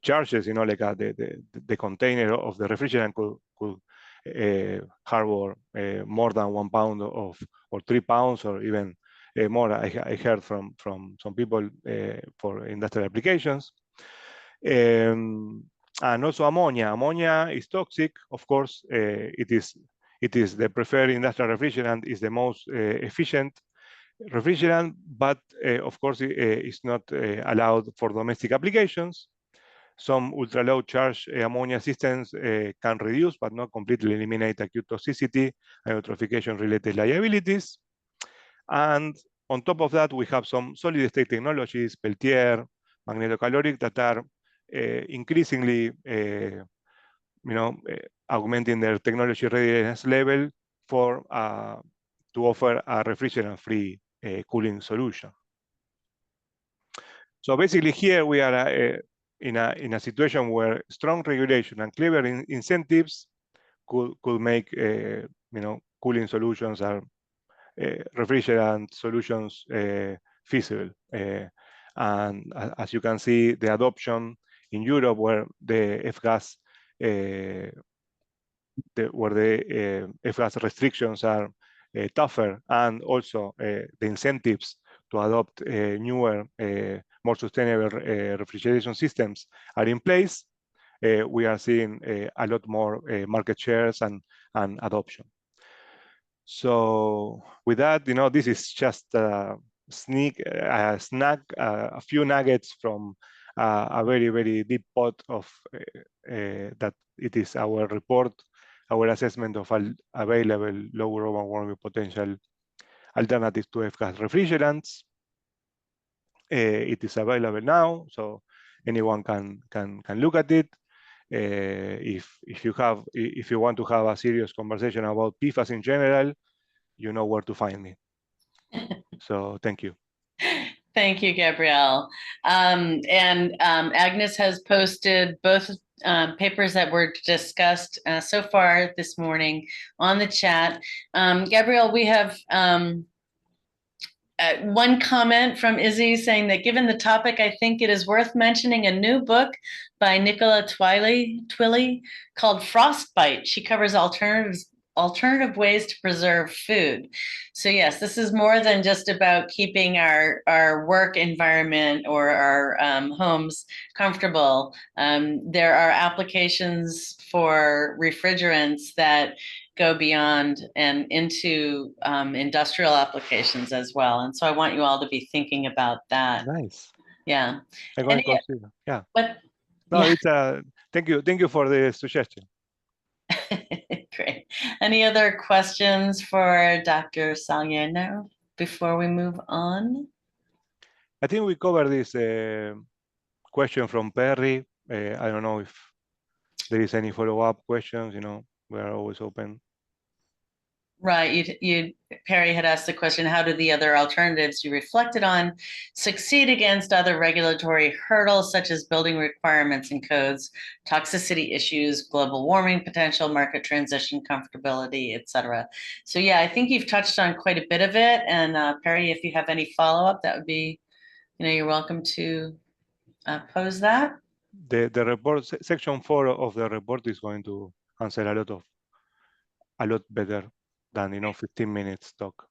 charges, like the container of the refrigerant could harbor more than 1 pound or 3 pounds or even more. I heard from some people for industrial applications. And also ammonia. Ammonia is toxic, of course. It is the preferred industrial refrigerant, is the most efficient refrigerant, but of course it's not allowed for domestic applications. Some ultra-low charge ammonia systems can reduce but not completely eliminate acute toxicity and eutrophication-related liabilities. And on top of that, we have some solid-state technologies, Peltier, magnetocaloric, that are increasingly augmenting their technology readiness level to offer a refrigerant-free cooling solution. So basically here we are in a situation where strong regulation and clever incentives could make cooling solutions or refrigerant solutions feasible. And as you can see, the adoption in Europe, where the F-gas where the F-gas restrictions are tougher, and also the incentives to adopt newer, more sustainable refrigeration systems are in place, we are seeing a lot more market shares and adoption. So with that, this is just a few nuggets from a very, very deep pot of that it is our report, our assessment of available low global warming potential alternatives to F-gas refrigerants. It is available now, so anyone can look at it. If you want to have a serious conversation about PFAS in general, you know where to find me. So thank you. Thank you, Gabrielle. Agnes has posted both papers that were discussed so far this morning on the chat. Gabrielle, we have one comment from Izzy saying that given the topic, I think it is worth mentioning a new book by Nicola Twilley called Frostbite. She covers alternative ways to preserve food. So yes, this is more than just about keeping our work environment or our homes comfortable. There are applications for refrigerants that go beyond and into industrial applications as well. And so I want you all to be thinking about that. Nice. Yeah. I'm going to consider. Yeah. But no, yeah. It's thank you for the suggestion. Great. Any other questions for Dr. Salerno before we move on? I think we covered this question from Perry. I don't know if there is any follow-up questions. We are always open. Right. Perry had asked the question, how do the other alternatives you reflected on succeed against other regulatory hurdles such as building requirements and codes, toxicity issues, global warming potential, market transition, comfortability, et cetera. So yeah, I think you've touched on quite a bit of it. And Perry, if you have any follow-up, that would be, you're welcome to pose that. The report, section 4 of the report is going to answer a lot better than 15 minutes talk.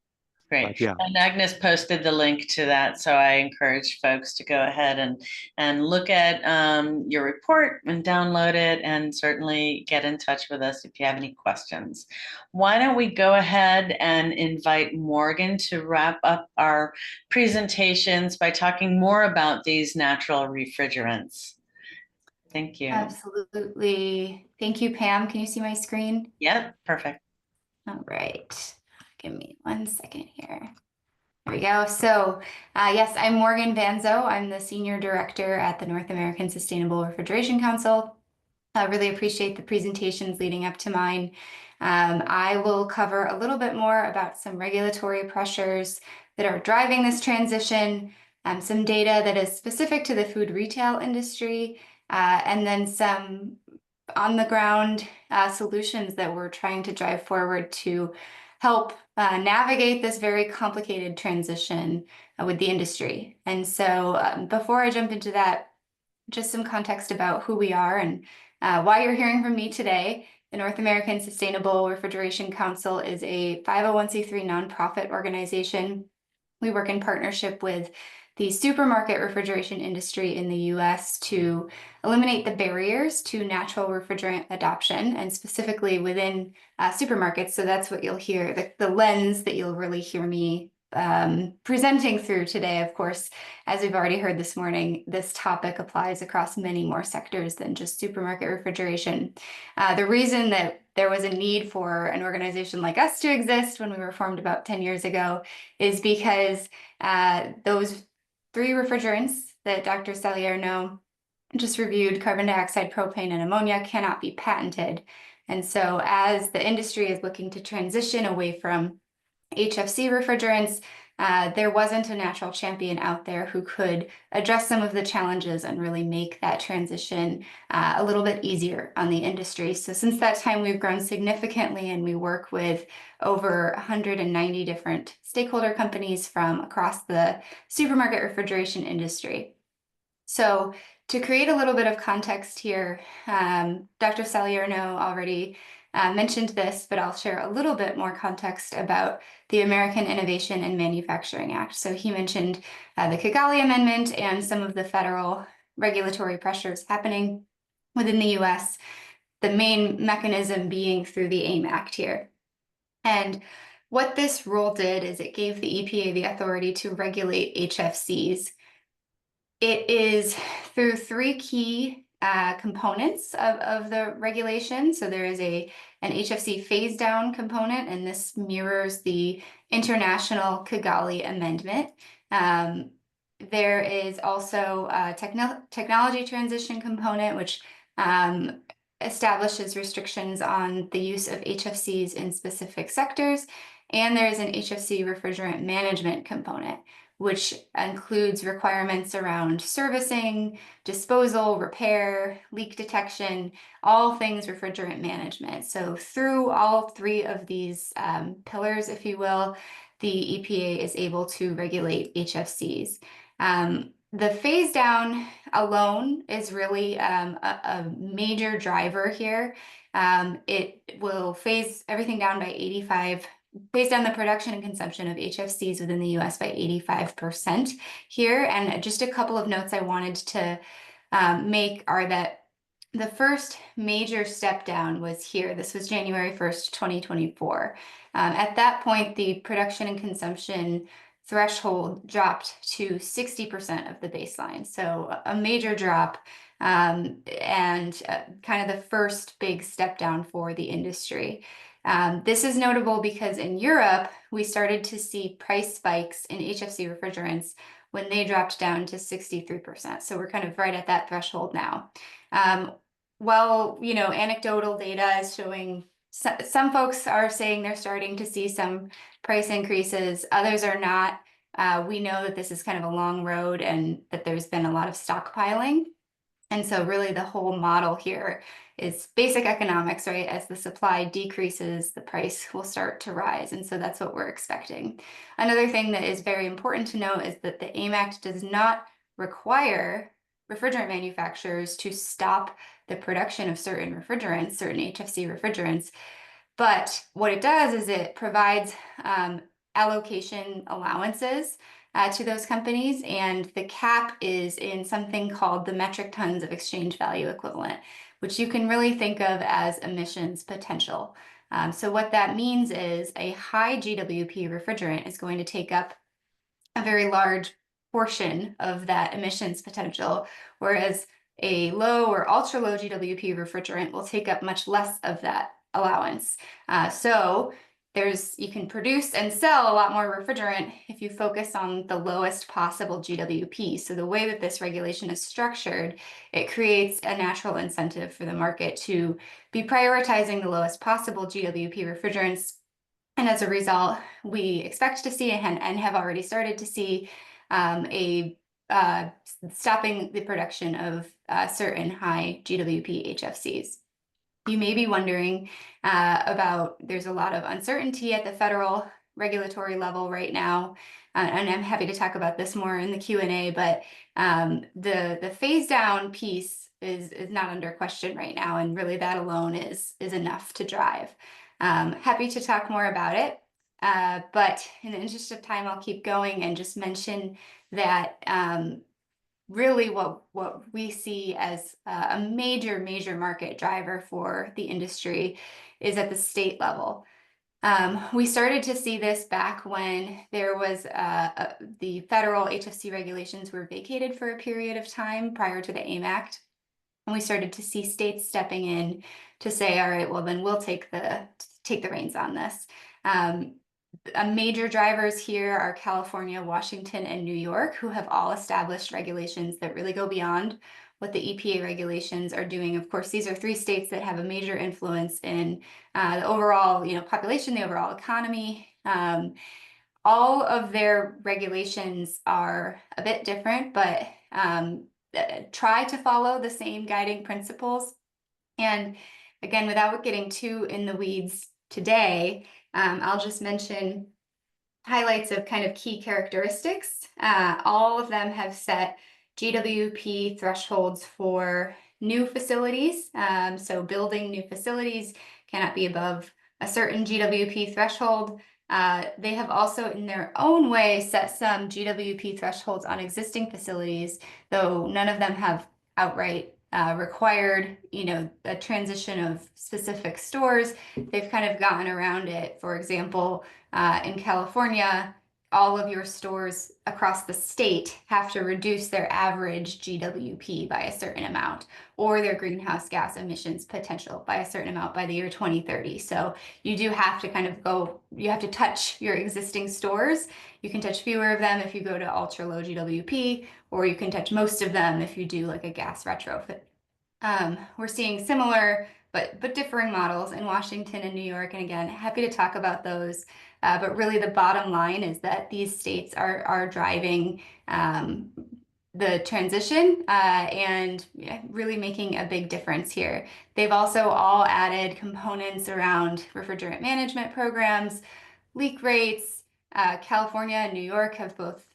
Great. But yeah. And Agnes posted the link to that, so I encourage folks to go ahead and look at your report and download it, and certainly get in touch with us if you have any questions. Why don't we go ahead and invite Morgan to wrap up our presentations by talking more about these natural refrigerants. Thank you. Absolutely. Thank you, Pam. Can you see my screen? Yep, perfect. All right. Give me 1 second here. There we go. So yes, I'm Morgan Vanzo. I'm the Senior Director at the North American Sustainable Refrigeration Council. I really appreciate the presentations leading up to mine. I will cover a little bit more about some regulatory pressures that are driving this transition, some data that is specific to the food retail industry, and then some on-the-ground solutions that we're trying to drive forward to help navigate this very complicated transition with the industry. And so before I jump into that, just some context about who we are and why you're hearing from me today. The North American Sustainable Refrigeration Council is a 501c3 nonprofit organization. We work in partnership with the supermarket refrigeration industry in the US to eliminate the barriers to natural refrigerant adoption, and specifically within supermarkets. So that's what you'll hear, the lens that you'll really hear me presenting through today. Of course, as we've already heard this morning, this topic applies across many more sectors than just supermarket refrigeration. The reason that there was a need for an organization like us to exist when we were formed about 10 years ago is because those 3 refrigerants that Dr. Salerno just reviewed, carbon dioxide, propane, and ammonia, cannot be patented. And so as the industry is looking to transition away from HFC refrigerants, there wasn't a natural champion out there who could address some of the challenges and really make that transition a little bit easier on the industry. So since that time, we've grown significantly, and we work with over 190 different stakeholder companies from across the supermarket refrigeration industry. So to create a little bit of context here, Dr. Salerno already mentioned this, but I'll share a little bit more context about the American Innovation and Manufacturing Act. So he mentioned the Kigali Amendment and some of the federal regulatory pressures happening within the US, the main mechanism being through the AIM Act here. And what this rule did is it gave the EPA the authority to regulate HFCs. It is through three key components of the regulation. So there is an HFC phase down component, and this mirrors the International Kigali Amendment. There is also a technology transition component, which establishes restrictions on the use of HFCs in specific sectors. And there is an HFC refrigerant management component, which includes requirements around servicing, disposal, repair, leak detection, all things refrigerant management. So through all three of these pillars, if you will, the EPA is able to regulate HFCs. The phase down alone is really a major driver here. It will phase everything down by phase down the production and consumption of HFCs within the US by 85% here. And just a couple of notes I wanted to make are that the first major step down was here. This was January 1st, 2024. At that point, the production and consumption threshold dropped to 60% of the baseline. So a major drop and kind of the first big step down for the industry. This is notable because in Europe, we started to see price spikes in HFC refrigerants when they dropped down to 63%. So we're kind of right at that threshold now. Well, you know, anecdotal data is showing some folks are saying they're starting to see some price increases, others are not. We know that this is kind of a long road and that there's been a lot of stockpiling. And so really the whole model here is basic economics, right? As the supply decreases, the price will start to rise. And so that's what we're expecting. Another thing that is very important to note is that the AIM Act does not require refrigerant manufacturers to stop the production of certain refrigerants, certain HFC refrigerants. But what it does is it provides allocation allowances to those companies, and the cap is in something called the metric tons of exchange value equivalent, which you can really think of as emissions potential. So what that means is a high GWP refrigerant is going to take up a very large portion of that emissions potential, whereas a low or ultra low GWP refrigerant will take up much less of that allowance. So you can produce and sell a lot more refrigerant if you focus on the lowest possible GWP. So the way that this regulation is structured, it creates a natural incentive for the market to be prioritizing the lowest possible GWP refrigerants. And as a result, we expect to see and have already started to see stopping the production of certain high GWP HFCs. You may be wondering there's a lot of uncertainty at the federal regulatory level right now, and I'm happy to talk about this more in the Q&A, but the phase down piece is not under question right now, and really that alone is enough to drive. Happy to talk more about it, but in the interest of time, I'll keep going and just mention that really what we see as a major market driver for the industry is at the state level. We started to see this back when there was the federal HFC regulations were vacated for a period of time prior to the AIM Act. And we started to see states stepping in to say, all right, well, then we'll take the reins on this. Major drivers here are California, Washington, and New York, who have all established regulations that really go beyond what the EPA regulations are doing. Of course, these are three states that have a major influence in the overall, population, the overall economy. All of their regulations are a bit different, but try to follow the same guiding principles. And again, without getting too in the weeds today, I'll just mention highlights of kind of key characteristics. All of them have set GWP thresholds for new facilities. So building new facilities cannot be above a certain GWP threshold. They have also, in their own way, set some GWP thresholds on existing facilities, though none of them have outright required, a transition of specific stores. They've kind of gotten around it. For example, in California, all of your stores across the state have to reduce their average GWP by a certain amount, or their greenhouse gas emissions potential by a certain amount by the year 2030. So you do have to you have to touch your existing stores. You can touch fewer of them if you go to ultra low GWP, or you can touch most of them if you do like a gas retrofit. We're seeing similar but differing models in Washington and New York. And again, happy to talk about those. But really the bottom line is that these states are driving the transition and really making a big difference here. They've also all added components around refrigerant management programs, leak rates. California and New York have both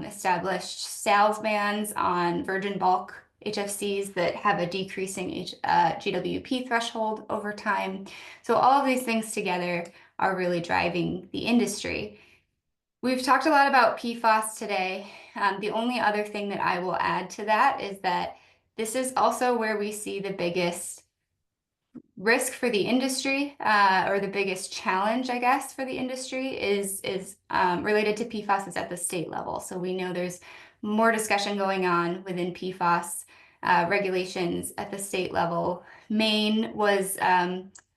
established sales bans on virgin bulk HFCs that have a decreasing GWP threshold over time. So all of these things together are really driving the industry. We've talked a lot about PFAS today. The only other thing that I will add to that is that this is also where we see the biggest risk for the industry, or the biggest challenge, I guess, for the industry is related to PFAS is at the state level. So we know there's more discussion going on within PFAS regulations at the state level. Maine was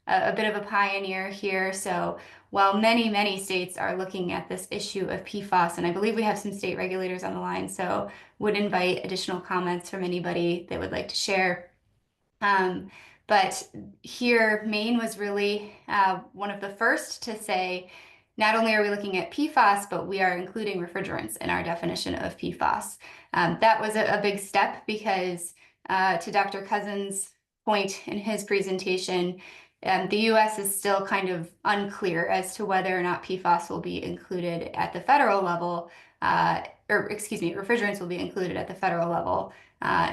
a bit of a pioneer here. So while many states are looking at this issue of PFAS, and I believe we have some state regulators on the line, so would invite additional comments from anybody that would like to share. But here, Maine was really one of the first to say, not only are we looking at PFAS, but we are including refrigerants in our definition of PFAS. That was a big step because, to Dr. Cousins' point in his presentation, the US is still kind of unclear as to whether or not PFAS will be included at the federal level, refrigerants will be included at the federal level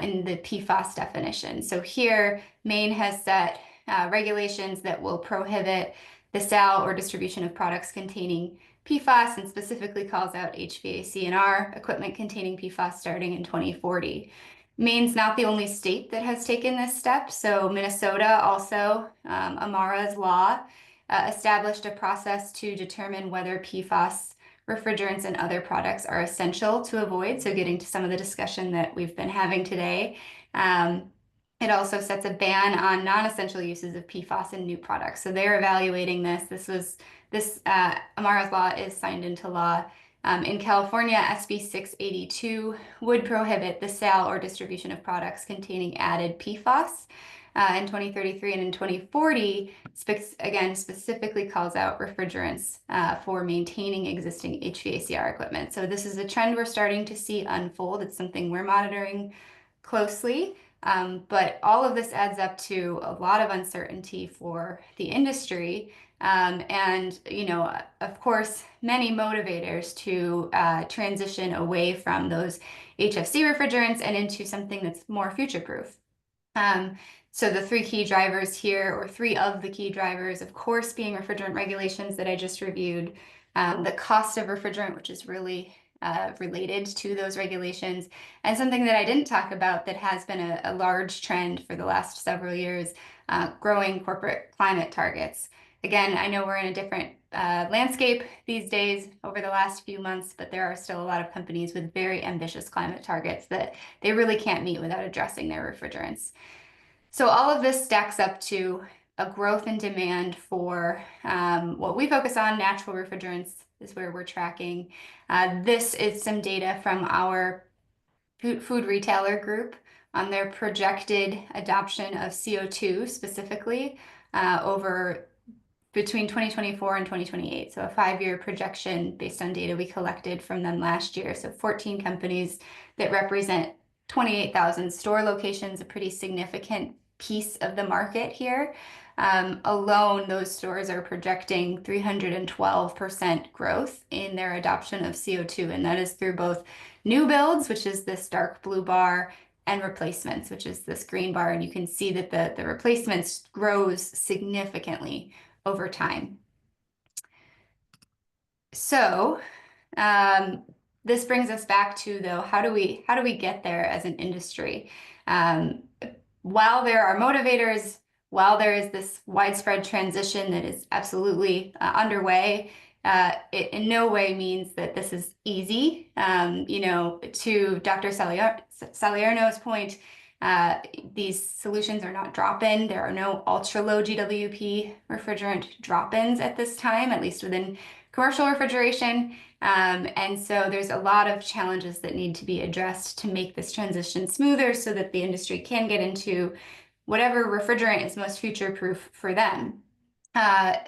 in the PFAS definition. So here, Maine has set regulations that will prohibit the sale or distribution of products containing PFAS, and specifically calls out HVAC&R equipment containing PFAS starting in 2040. Maine's not the only state that has taken this step. So Minnesota also, Amara's law, established a process to determine whether PFAS refrigerants and other products are essential to avoid. So getting to some of the discussion that we've been having today. It also sets a ban on non-essential uses of PFAS in new products. So they're evaluating this. Amara's law is signed into law. In California, SB 682 would prohibit the sale or distribution of products containing added PFAS in 2033, and in 2040, again, specifically calls out refrigerants for maintaining existing HVACR equipment. So this is a trend we're starting to see unfold. It's something we're monitoring closely. But all of this adds up to a lot of uncertainty for the industry. And, of course, many motivators to transition away from those HFC refrigerants and into something that's more future-proof. So the three key drivers here, or three of the key drivers, of course, being refrigerant regulations that I just reviewed, the cost of refrigerant, which is really related to those regulations, and something that I didn't talk about that has been a large trend for the last several years, growing corporate climate targets. Again, I know we're in a different landscape these days over the last few months, but there are still a lot of companies with very ambitious climate targets that they really can't meet without addressing their refrigerants. So all of this stacks up to a growth in demand for what we focus on, natural refrigerants is where we're tracking. This is some data from our food retailer group on their projected adoption of CO2 specifically over between 2024 and 2028. So a 5-year projection based on data we collected from them last year. So 14 companies that represent 28,000 store locations, a pretty significant piece of the market here. Alone, those stores are projecting 312% growth in their adoption of CO2, and that is through both new builds, which is this dark blue bar, and replacements, which is this green bar. And you can see that the replacements grows significantly over time. So this brings us back to, though, how do we get there as an industry? While there are motivators, while there is this widespread transition that is absolutely underway, it in no way means that this is easy. To Dr. Salerno's point, these solutions are not drop-in. There are no ultra-low GWP refrigerant drop-ins at this time, at least within commercial refrigeration. And so there's a lot of challenges that need to be addressed to make this transition smoother so that the industry can get into whatever refrigerant is most future-proof for them.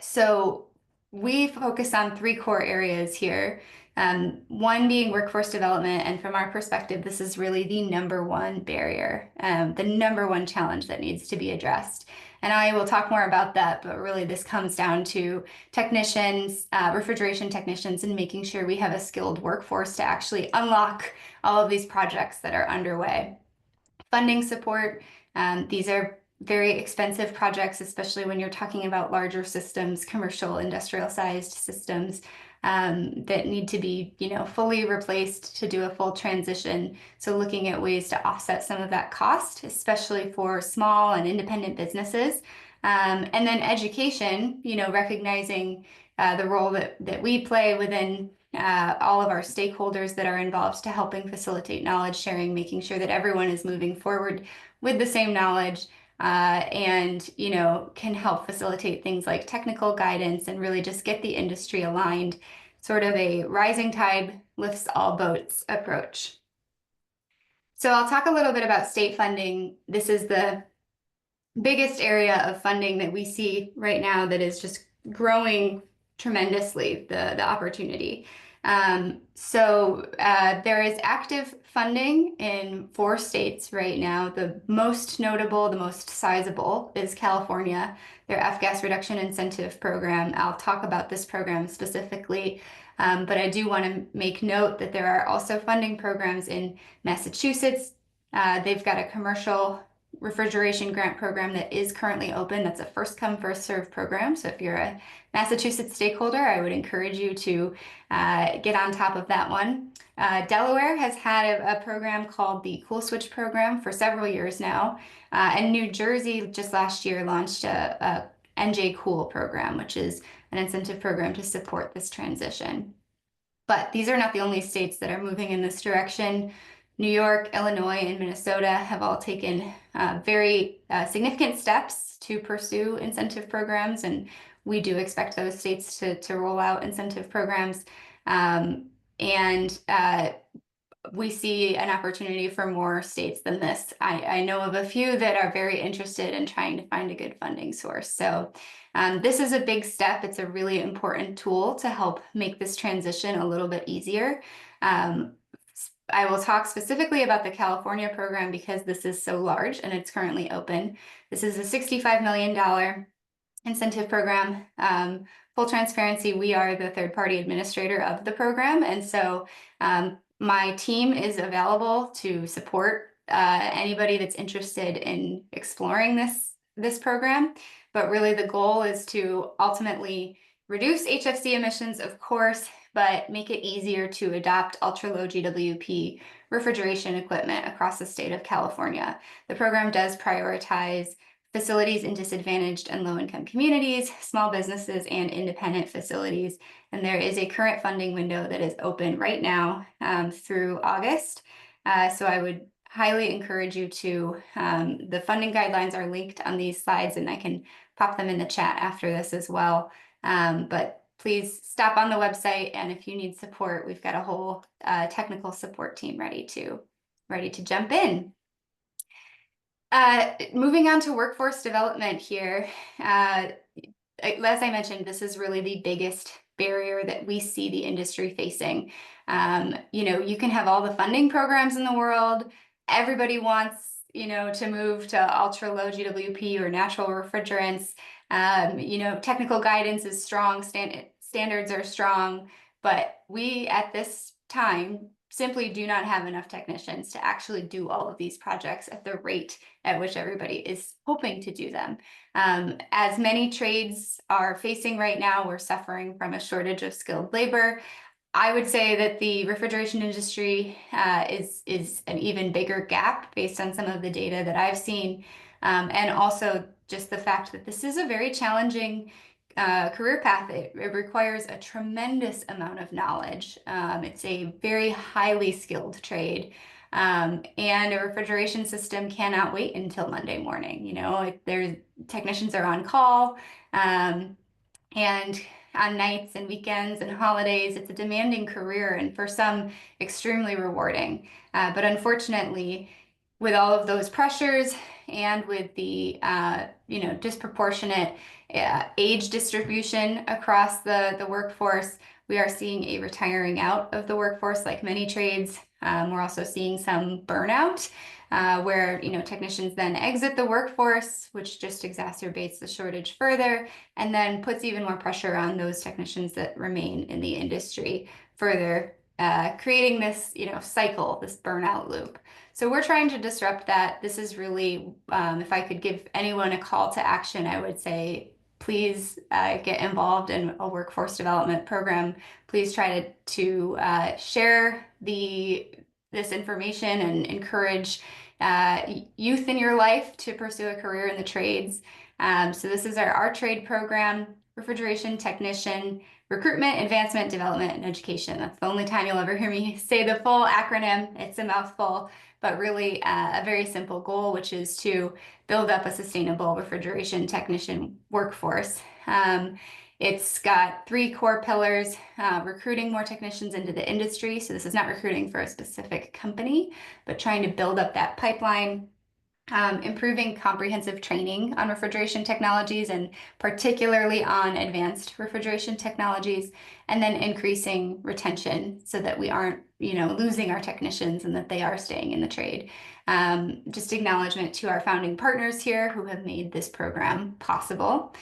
So we focus on 3 core areas here. One being workforce development, and from our perspective, this is really the #1 barrier, the #1 challenge that needs to be addressed. And I will talk more about that, but really this comes down to technicians, refrigeration technicians, and making sure we have a skilled workforce to actually unlock all of these projects that are underway. Funding support, these are very expensive projects, especially when you're talking about larger systems, commercial, industrial-sized systems that need to be, fully replaced to do a full transition. So looking at ways to offset some of that cost, especially for small and independent businesses. And then education, recognizing the role that we play within all of our stakeholders that are involved to helping facilitate knowledge sharing, making sure that everyone is moving forward with the same knowledge, and can help facilitate things like technical guidance and really just get the industry aligned, sort of a rising tide lifts all boats approach. So I'll talk a little bit about state funding. This is the biggest area of funding that we see right now that is just growing tremendously, the opportunity. So there is active funding in 4 states right now. The most notable, the most sizable is California, their F-gas reduction incentive program. I'll talk about this program specifically, but I do want to make note that there are also funding programs in Massachusetts. They've got a commercial refrigeration grant program that is currently open. That's a first come, first serve program. So if you're a Massachusetts stakeholder, I would encourage you to get on top of that one. Delaware has had a program called the Cool Switch program for several years now. And New Jersey just last year launched a NJ Cool program, which is an incentive program to support this transition. But these are not the only states that are moving in this direction. New York, Illinois, and Minnesota have all taken very significant steps to pursue incentive programs, and we do expect those states to roll out incentive programs. We see an opportunity for more states than this. I know of a few that are very interested in trying to find a good funding source. So this is a big step. It's a really important tool to help make this transition a little bit easier. I will talk specifically about the California program because this is so large and it's currently open. This is a $65 million incentive program. Full transparency, we are the third-party administrator of the program. And so my team is available to support anybody that's interested in exploring this program. But really the goal is to ultimately reduce HFC emissions, of course, but make it easier to adopt ultra-low GWP refrigeration equipment across the state of California. The program does prioritize facilities in disadvantaged and low-income communities, small businesses, and independent facilities. And there is a current funding window that is open right now through August. So I would highly encourage you to, the funding guidelines are linked on these slides, and I can pop them in the chat after this as well. But please stop on the website, and if you need support, we've got a whole technical support team ready to jump in. Moving on to workforce development here. As I mentioned, this is really the biggest barrier that we see the industry facing. You can have all the funding programs in the world. Everybody wants, to move to ultra low GWP or natural refrigerants. Technical guidance is strong, standards are strong, but we at this time simply do not have enough technicians to actually do all of these projects at the rate at which everybody is hoping to do them. As many trades are facing right now, we're suffering from a shortage of skilled labor. I would say that the refrigeration industry is an even bigger gap based on some of the data that I've seen, and also just the fact that this is a very challenging career path. It requires a tremendous amount of knowledge. It's a very highly skilled trade. And a refrigeration system cannot wait until Monday morning. You know, technicians are on call, and on nights and weekends and holidays. It's a demanding career, and for some, extremely rewarding. But unfortunately, with all of those pressures and with the disproportionate age distribution across the workforce, we are seeing a retiring out of the workforce like many trades. We're also seeing some burnout where technicians then exit the workforce, which just exacerbates the shortage further, and then puts even more pressure on those technicians that remain in the industry, further creating this cycle, this burnout loop. So we're trying to disrupt that. This is really, if I could give anyone a call to action, I would say, please get involved in a workforce development program. Please try to share this information and encourage youth in your life to pursue a career in the trades. So this is our trade program, refrigeration technician, recruitment, advancement, development, and education. That's the only time you'll ever hear me say the full acronym. It's a mouthful, but really a very simple goal, which is to build up a sustainable refrigeration technician workforce. It's got 3 core pillars: recruiting more technicians into the industry. So this is not recruiting for a specific company, but trying to build up that pipeline. Improving comprehensive training on refrigeration technologies, and particularly on advanced refrigeration technologies, and then increasing retention so that we aren't, losing our technicians and that they are staying in the trade. Just acknowledgement to our founding partners here who have made this program possible.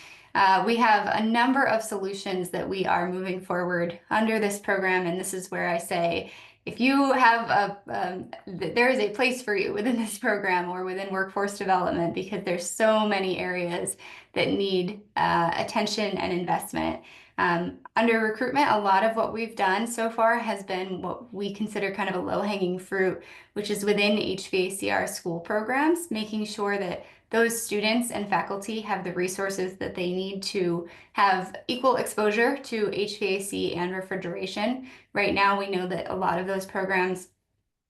We have a number of solutions that we are moving forward under this program, and this is where I say, if you have there is a place for you within this program or within workforce development, because there's so many areas that need attention and investment. Under recruitment, a lot of what we've done so far has been what we consider kind of a low-hanging fruit, which is within HVACR school programs, making sure that those students and faculty have the resources that they need to have equal exposure to HVAC and refrigeration. Right now, we know that a lot of those programs,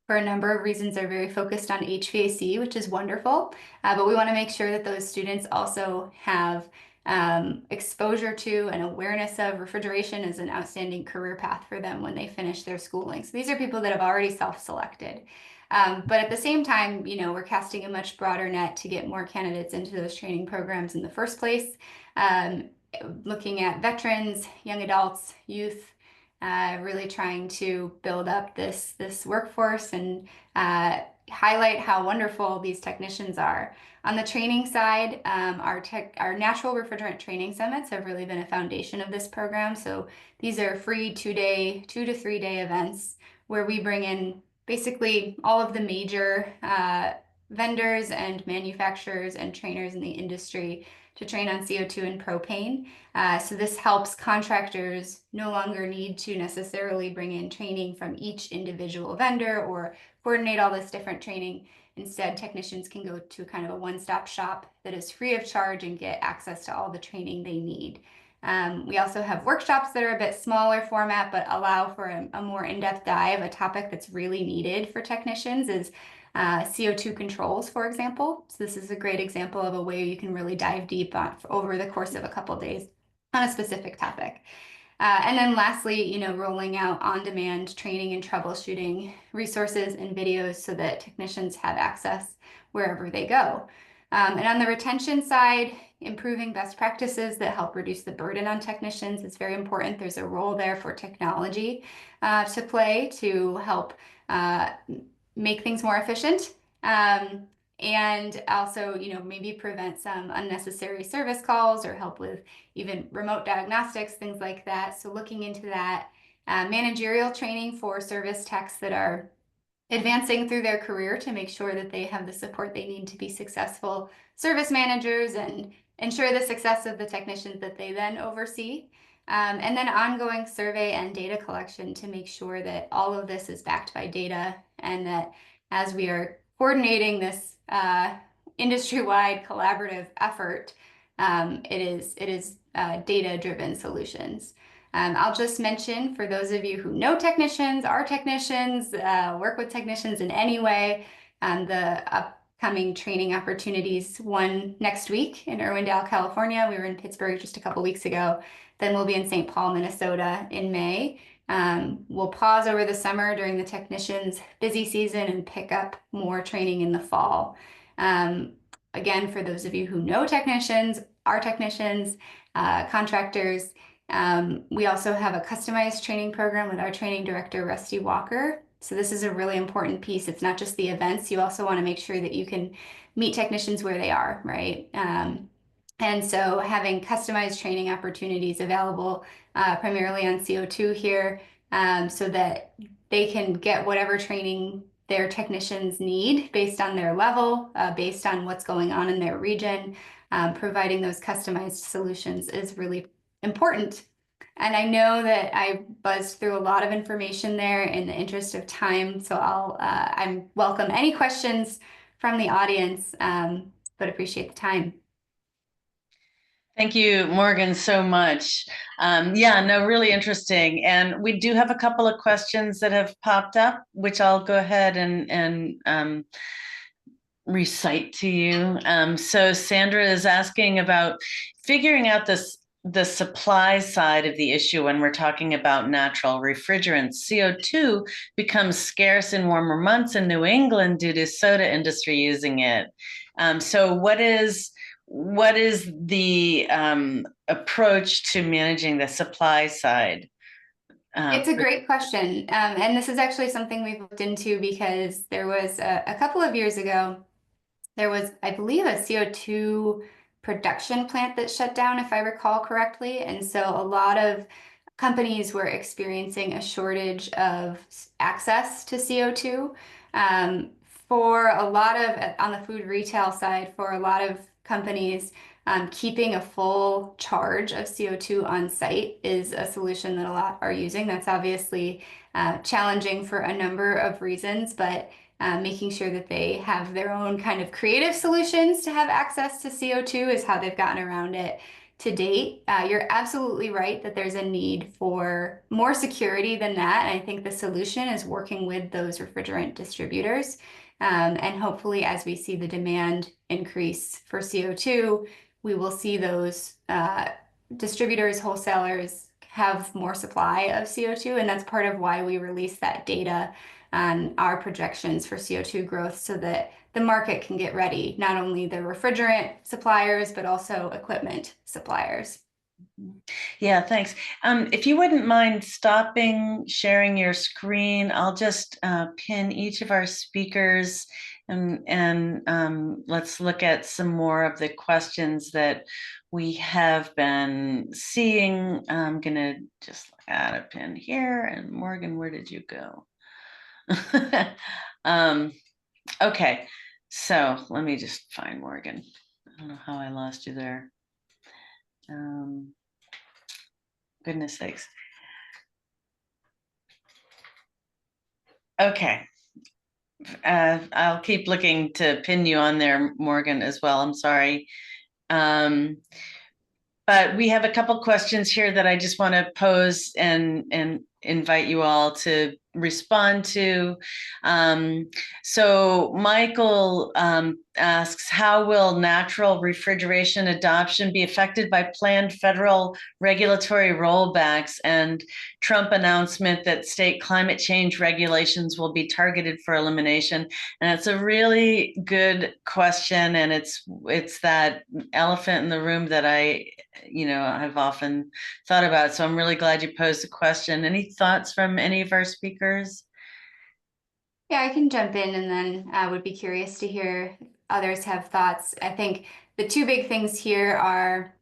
for a number of reasons, are very focused on HVAC, which is wonderful. But we want to make sure that those students also have exposure to and awareness of refrigeration as an outstanding career path for them when they finish their schooling. So these are people that have already self-selected. But at the same time, we're casting a much broader net to get more candidates into those training programs in the first place. Looking at veterans, young adults, youth, really trying to build up this workforce and highlight how wonderful these technicians are. On the training side, our natural refrigerant training summits have really been a foundation of this program. So these are free 2 to 3 day events where we bring in basically all of the major vendors and manufacturers and trainers in the industry to train on CO2 and propane. So this helps contractors no longer need to necessarily bring in training from each individual vendor or coordinate all this different training. Instead, technicians can go to kind of a one-stop shop that is free of charge and get access to all the training they need. We also have workshops that are a bit smaller format, but allow for a more in-depth dive. A topic that's really needed for technicians is CO2 controls, for example. So this is a great example of a way you can really dive deep over the course of a couple of days on a specific topic. And then lastly, rolling out on-demand training and troubleshooting resources and videos so that technicians have access wherever they go. And on the retention side, improving best practices that help reduce the burden on technicians is very important. There's a role there for technology to play to help make things more efficient. And also, maybe prevent some unnecessary service calls or help with even remote diagnostics, things like that. So looking into that managerial training for service techs that are advancing through their career to make sure that they have the support they need to be successful service managers and ensure the success of the technicians that they then oversee. And then ongoing survey and data collection to make sure that all of this is backed by data, and that as we are coordinating this industry-wide collaborative effort, it is data-driven solutions. I'll just mention, for those of you who know technicians, are technicians, work with technicians in any way, the upcoming training opportunities, one next week in Irwindale, California. We were in Pittsburgh just a couple weeks ago. Then we'll be in St. Paul, Minnesota in May. We'll pause over the summer during the technicians' busy season and pick up more training in the fall. Again, for those of you who know technicians, are technicians, contractors, we also have a customized training program with our training director, Rusty Walker. So this is a really important piece. It's not just the events. You also want to make sure that you can meet technicians where they are, right? And so having customized training opportunities available primarily on CO2 here, so that they can get whatever training their technicians need based on their level, based on what's going on in their region. Providing those customized solutions is really important. And I know that I buzzed through a lot of information there in the interest of time, so I welcome any questions from the audience, but appreciate the time. Thank you, Morgan, so much. Yeah, no, really interesting. And we do have a couple of questions that have popped up, which I'll go ahead and recite to you. So Sandra is asking about figuring out the supply side of the issue when we're talking about natural refrigerants. CO2 becomes scarce in warmer months in New England due to soda industry using it. So what is the approach to managing the supply side? It's a great question. And this is actually something we've looked into, because there was a couple of years ago, there was, I believe, a CO2 production plant that shut down, if I recall correctly. And so a lot of companies were experiencing a shortage of access to CO2. For a lot of, on the food retail side, for a lot of companies, keeping a full charge of CO2 on site is a solution that a lot are using. That's obviously challenging for a number of reasons, but making sure that they have their own kind of creative solutions to have access to CO2 is how they've gotten around it to date. You're absolutely right that there's a need for more security than that. And I think the solution is working with those refrigerant distributors. And hopefully, as we see the demand increase for CO2, we will see those distributors, wholesalers have more supply of CO2. And that's part of why we release that data on our projections for CO2 growth, so that the market can get ready, not only the refrigerant suppliers, but also equipment suppliers. Yeah, thanks. If you wouldn't mind stopping sharing your screen, I'll just pin each of our speakers, and let's look at some more of the questions that we have been seeing. I'm gonna just add a pin here. And Morgan, where did you go? Okay, so let me just find Morgan. I don't know how I lost you there. Goodness sakes. Okay. I'll keep looking to pin you on there, Morgan, as well. I'm sorry. But we have a couple questions here that I just want to pose and invite you all to respond to. So Michael asks, how will natural refrigeration adoption be affected by planned federal regulatory rollbacks and Trump announcement that state climate change regulations will be targeted for elimination? And it's a really good question, and it's that elephant in the room that I've often thought about. So I'm really glad you posed the question. Any thoughts from any of our speakers? Yeah, I can jump in, and then I would be curious to hear if others have thoughts. I think the two big things here are,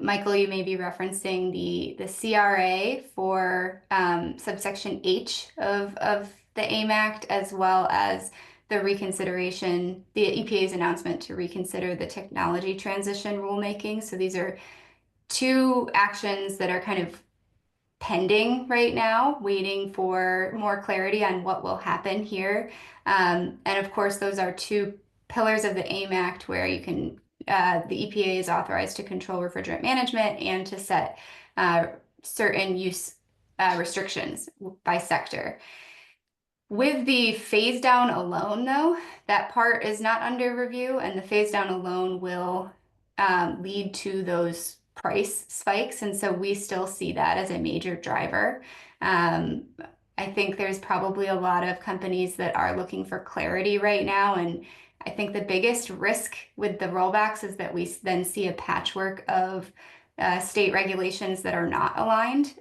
Michael, you may be referencing the CRA for subsection H of the AIM Act, as well as the reconsideration, the EPA's announcement to reconsider the technology transition rulemaking. So these are two actions that are kind of pending right now, waiting for more clarity on what will happen here. And of course, those are two pillars of the AIM Act where you can, the EPA is authorized to control refrigerant management and to set certain use restrictions by sector. With the phase down alone, though, that part is not under review, and the phase down alone will lead to those price spikes. And so we still see that as a major driver. I think there's probably a lot of companies that are looking for clarity right now. And I think the biggest risk with the rollbacks is that we then see a patchwork of state regulations that are not aligned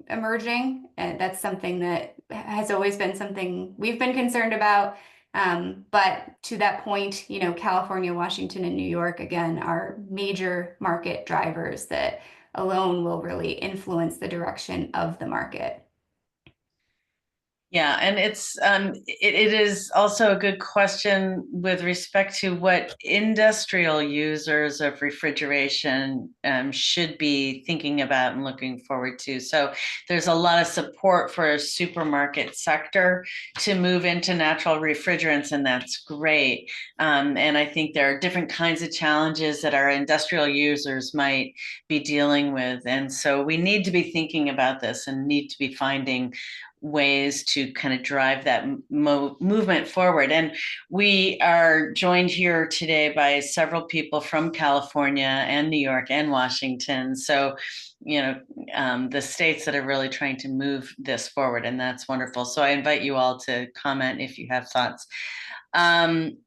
emerging. And that's something that has always been something we've been concerned about. But to that point, you know, California, Washington, and New York, again, are major market drivers that alone will really influence the direction of the market. Yeah, and it is also a good question with respect to what industrial users of refrigeration should be thinking about and looking forward to. So there's a lot of support for a supermarket sector to move into natural refrigerants, and that's great. And I think there are different kinds of challenges that our industrial users might be dealing with. And so we need to be thinking about this and need to be finding ways to kind of drive that movement forward. And we are joined here today by several people from California and New York and Washington. So, you know, the states that are really trying to move this forward, and that's wonderful. So I invite you all to comment if you have thoughts.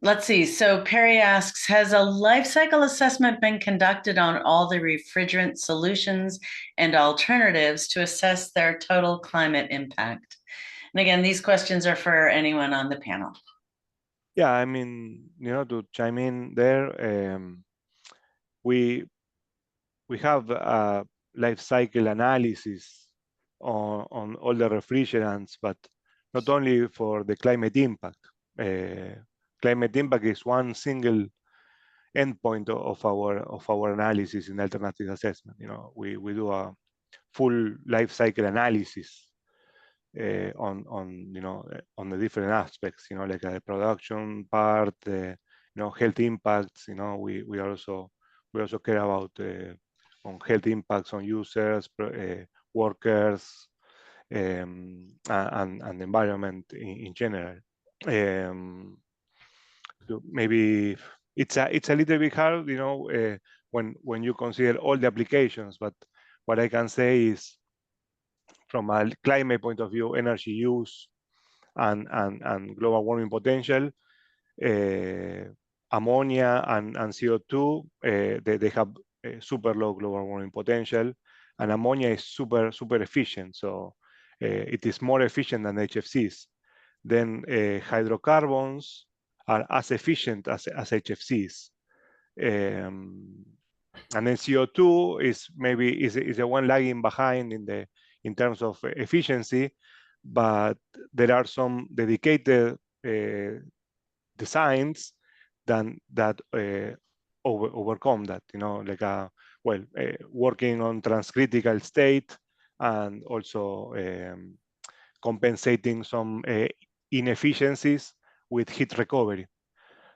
Let's see. So Perry asks, has a life cycle assessment been conducted on all the refrigerant solutions and alternatives to assess their total climate impact? And again, these questions are for anyone on the panel. Yeah, I mean, you know, to chime in there, we have a life cycle analysis on all the refrigerants, but not only for the climate impact. Climate impact is one single endpoint of our analysis in alternative assessment. You know, we do a full life cycle analysis on the different aspects. You know, like the production part, you know, health impacts. You know, we also care about on health impacts on users, workers, and the environment in general. Maybe it's a little bit hard, you know, when you consider all the applications. But what I can say is, from a climate point of view, energy use and global warming potential, ammonia and CO2, they have super low global warming potential, and ammonia is super efficient. So it is more efficient than HFCs. Then hydrocarbons are as efficient as HFCs. And then CO2 is the one lagging behind in terms of efficiency, but there are some dedicated designs that overcome that. You know, like working on transcritical state, and also compensating some inefficiencies with heat recovery.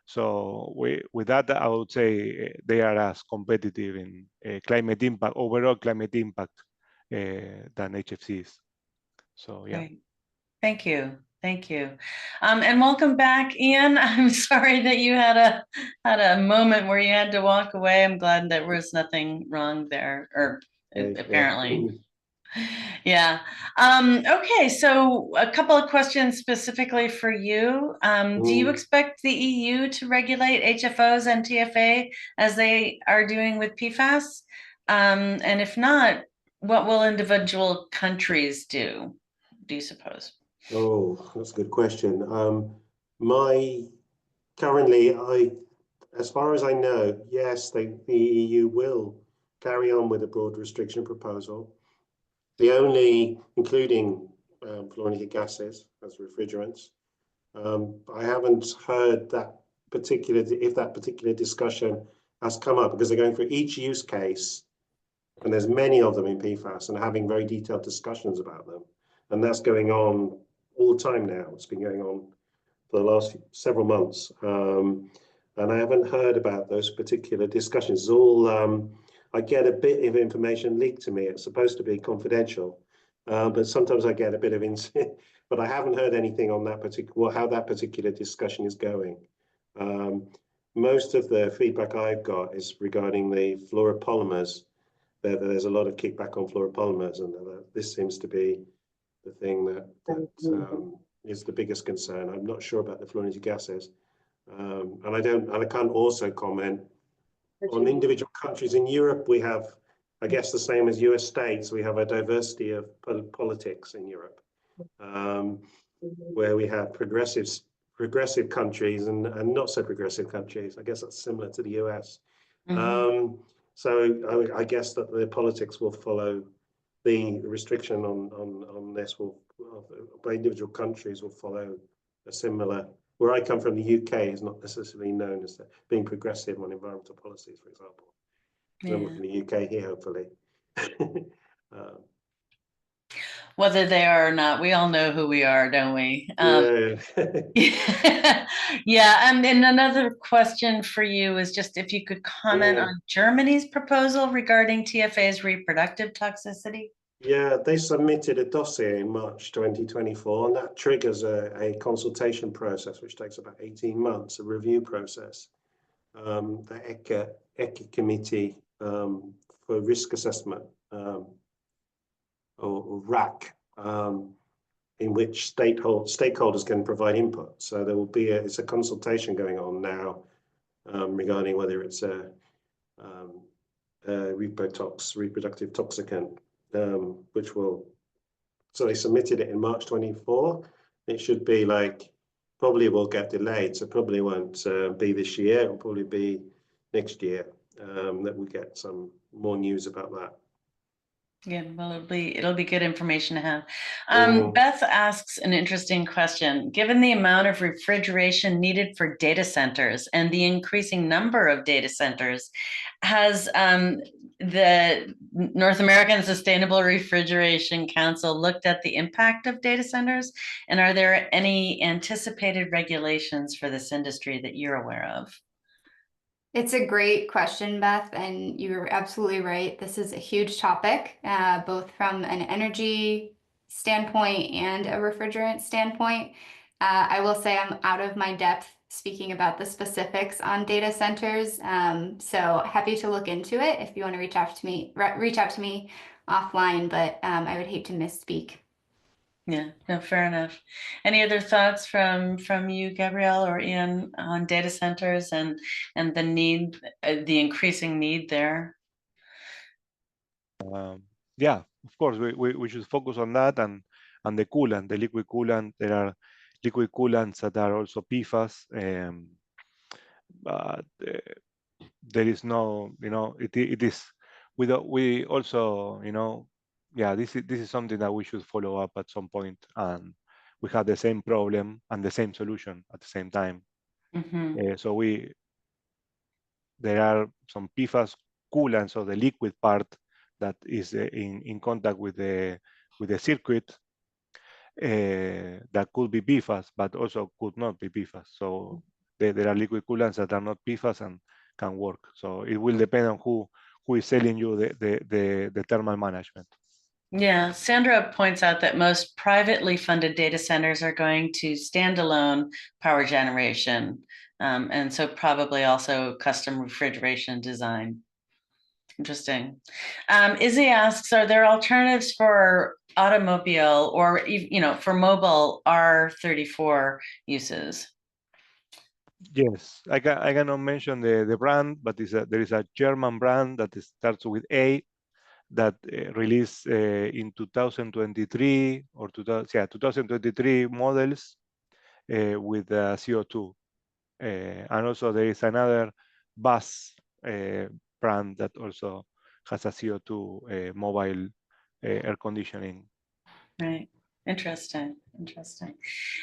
So with that, I would say they are as competitive in climate impact, overall climate impact, than HFCs. So yeah. Great. Thank you. Thank you. And welcome back, Ian. I'm sorry that you had a moment where you had to walk away. I'm glad there was nothing wrong there, or apparently. Yeah. Okay, so a couple of questions specifically for you. Do you expect the EU to regulate HFOs and TFA as they are doing with PFAS? And if not, what will individual countries do you suppose? Oh, that's a good question. Currently, as far as I know, yes, the EU will carry on with a broad restriction proposal. The only, including fluorinated gases as refrigerants. I haven't heard that if that particular discussion has come up, because they're going for each use case, and there's many of them in PFAS, and having very detailed discussions about them. And that's going on all the time now. It's been going on for the last several months. And I haven't heard about those particular discussions. It's all, I get a bit of information leaked to me. It's supposed to be confidential, but sometimes I get a bit of insight, but I haven't heard anything on that how that particular discussion is going. Most of the feedback I've got is regarding the fluoropolymers. There's a lot of kickback on fluoropolymers, and this seems to be the thing that is the biggest concern. I'm not sure about the fluorinated gases, and I can't also comment on individual countries. In Europe, we have, I guess, the same as US states. We have a diversity of politics in Europe, where we have progressive countries and not so progressive countries. I guess that's similar to the US. So I guess that the politics will follow the restriction on this by individual countries will follow a similar. Where I come from, the UK is not necessarily known as being progressive on environmental policies, for example. Yeah. I'm looking at the UK here, hopefully. Whether they are or not, we all know who we are, don't we? Yeah. And another question for you is just if you could comment on Germany's proposal regarding TFA's reproductive toxicity. Yeah, they submitted a dossier in March 2024, and that triggers a consultation process, which takes about 18 months, a review process. The ECHA committee for risk assessment, or RAC, in which stakeholders can provide input. So there will be it's a consultation going on now regarding whether it's a reproductive toxicant, which will. So they submitted it in March 24. It should be probably will get delayed, so probably won't be this year. It'll probably be next year that we get some more news about that. Yeah, well, it'll be good information to have. Beth asks an interesting question. Given the amount of refrigeration needed for data centers and the increasing number of data centers, has the North American Sustainable Refrigeration Council looked at the impact of data centers? And are there any anticipated regulations for this industry that you're aware of? It's a great question, Beth, and you're absolutely right. This is a huge topic, both from an energy standpoint and a refrigerant standpoint. I will say I'm out of my depth speaking about the specifics on data centers. So happy to look into it if you want to reach out to me offline, but I would hate to misspeak. Yeah, no, fair enough. Any other thoughts from you, Gabrielle or Ian, on data centers and the need, the increasing need there? Yeah, of course, we should focus on that and the coolant, the liquid coolant. There are liquid coolants that are also PFAS, but there is no, it is. We also, yeah, this is something that we should follow up at some point, and we have the same problem and the same solution at the same time. So there are some PFAS coolants, or the liquid part that is in contact with the circuit that could be PFAS, but also could not be PFAS. So there are liquid coolants that are not PFAS and can work. So it will depend on who is selling you the thermal management. Yeah, Sandra points out that most privately funded data centers are going to standalone power generation, and so probably also custom refrigeration design. Interesting. Izzy asks, are there alternatives for automobile or for mobile R34 uses? Yes, I cannot mention the brand, but there is a German brand that starts with A, that released in 2023 or 2023 models with CO2. And also there is another bus brand that also has a CO2 mobile air conditioning. Right. Interesting. Interesting.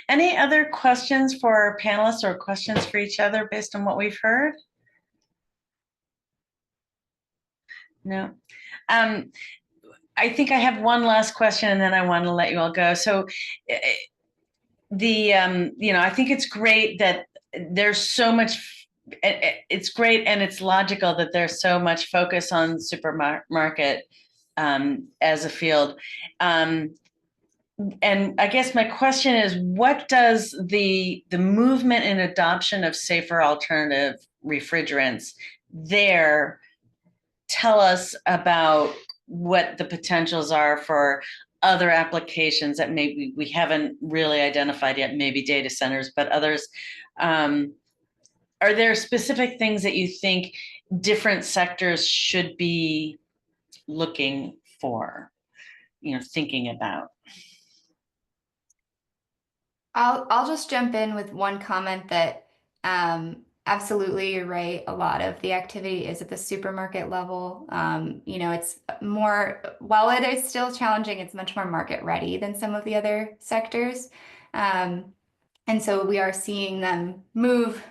Any other questions for our panelists or questions for each other based on what we've heard? No. I think I have one last question and then I want to let you all go. So I think it's great that there's so much, it's great and it's logical that there's so much focus on supermarket as a field. And I guess my question is, what does the movement and adoption of safer alternative refrigerants there tell us about what the potentials are for other applications that maybe we haven't really identified yet, maybe data centers, but others? Are there specific things that you think different sectors should be looking for, thinking about? I'll just jump in with one comment that absolutely you're right. A lot of the activity is at the supermarket level. It's more, while it is still challenging, it's much more market ready than some of the other sectors. And so we are seeing them move,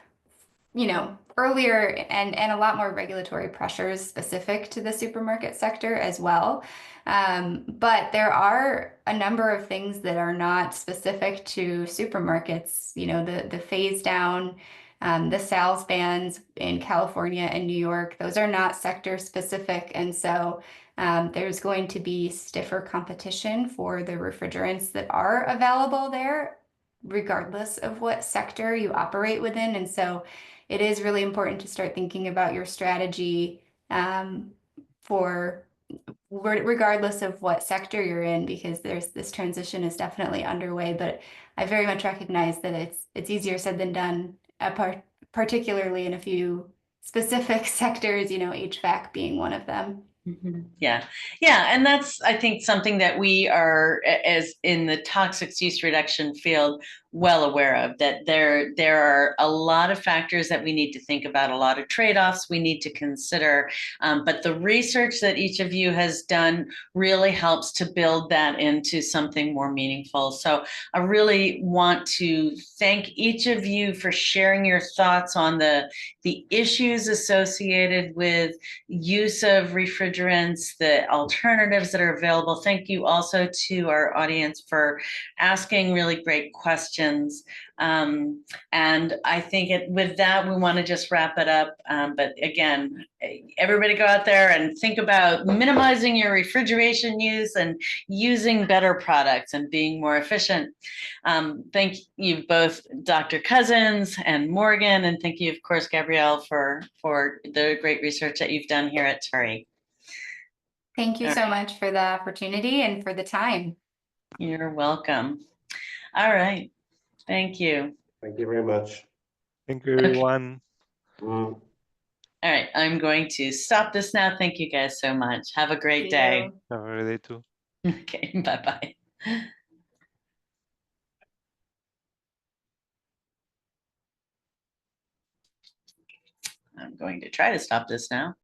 earlier and a lot more regulatory pressures specific to the supermarket sector as well. But there are a number of things that are not specific to supermarkets, the phase down, the sales bans in California and New York, those are not sector specific. And so there's going to be stiffer competition for the refrigerants that are available there, regardless of what sector you operate within. And so it is really important to start thinking about your strategy for regardless of what sector you're in, because this transition is definitely underway. But I very much recognize that it's easier said than done, particularly in a few specific sectors, HVAC being one of them. Mm-hmm. Yeah. And that's, I think, something that we are, as in the toxics use reduction field, well aware of, that there are a lot of factors that we need to think about, a lot of trade-offs we need to consider. But the research that each of you has done really helps to build that into something more meaningful. So I really want to thank each of you for sharing your thoughts on the issues associated with use of refrigerants, the alternatives that are available. Thank you also to our audience for asking really great questions. And I think with that, we want to just wrap it up. But again, everybody go out there and think about minimizing your refrigeration use and using better products and being more efficient. Thank you both, Dr. Cousins and Morgan, and thank you, of course, Gabrielle, for the great research that you've done here at Turi. Thank you so much for the opportunity and for the time. You're welcome. All right. Thank you. Thank you very much. Thank you, everyone. Okay. All right. I'm going to stop this now. Thank you guys so much. Have a great day. Have a great day too. Okay. Bye-bye. I'm going to try to stop this now.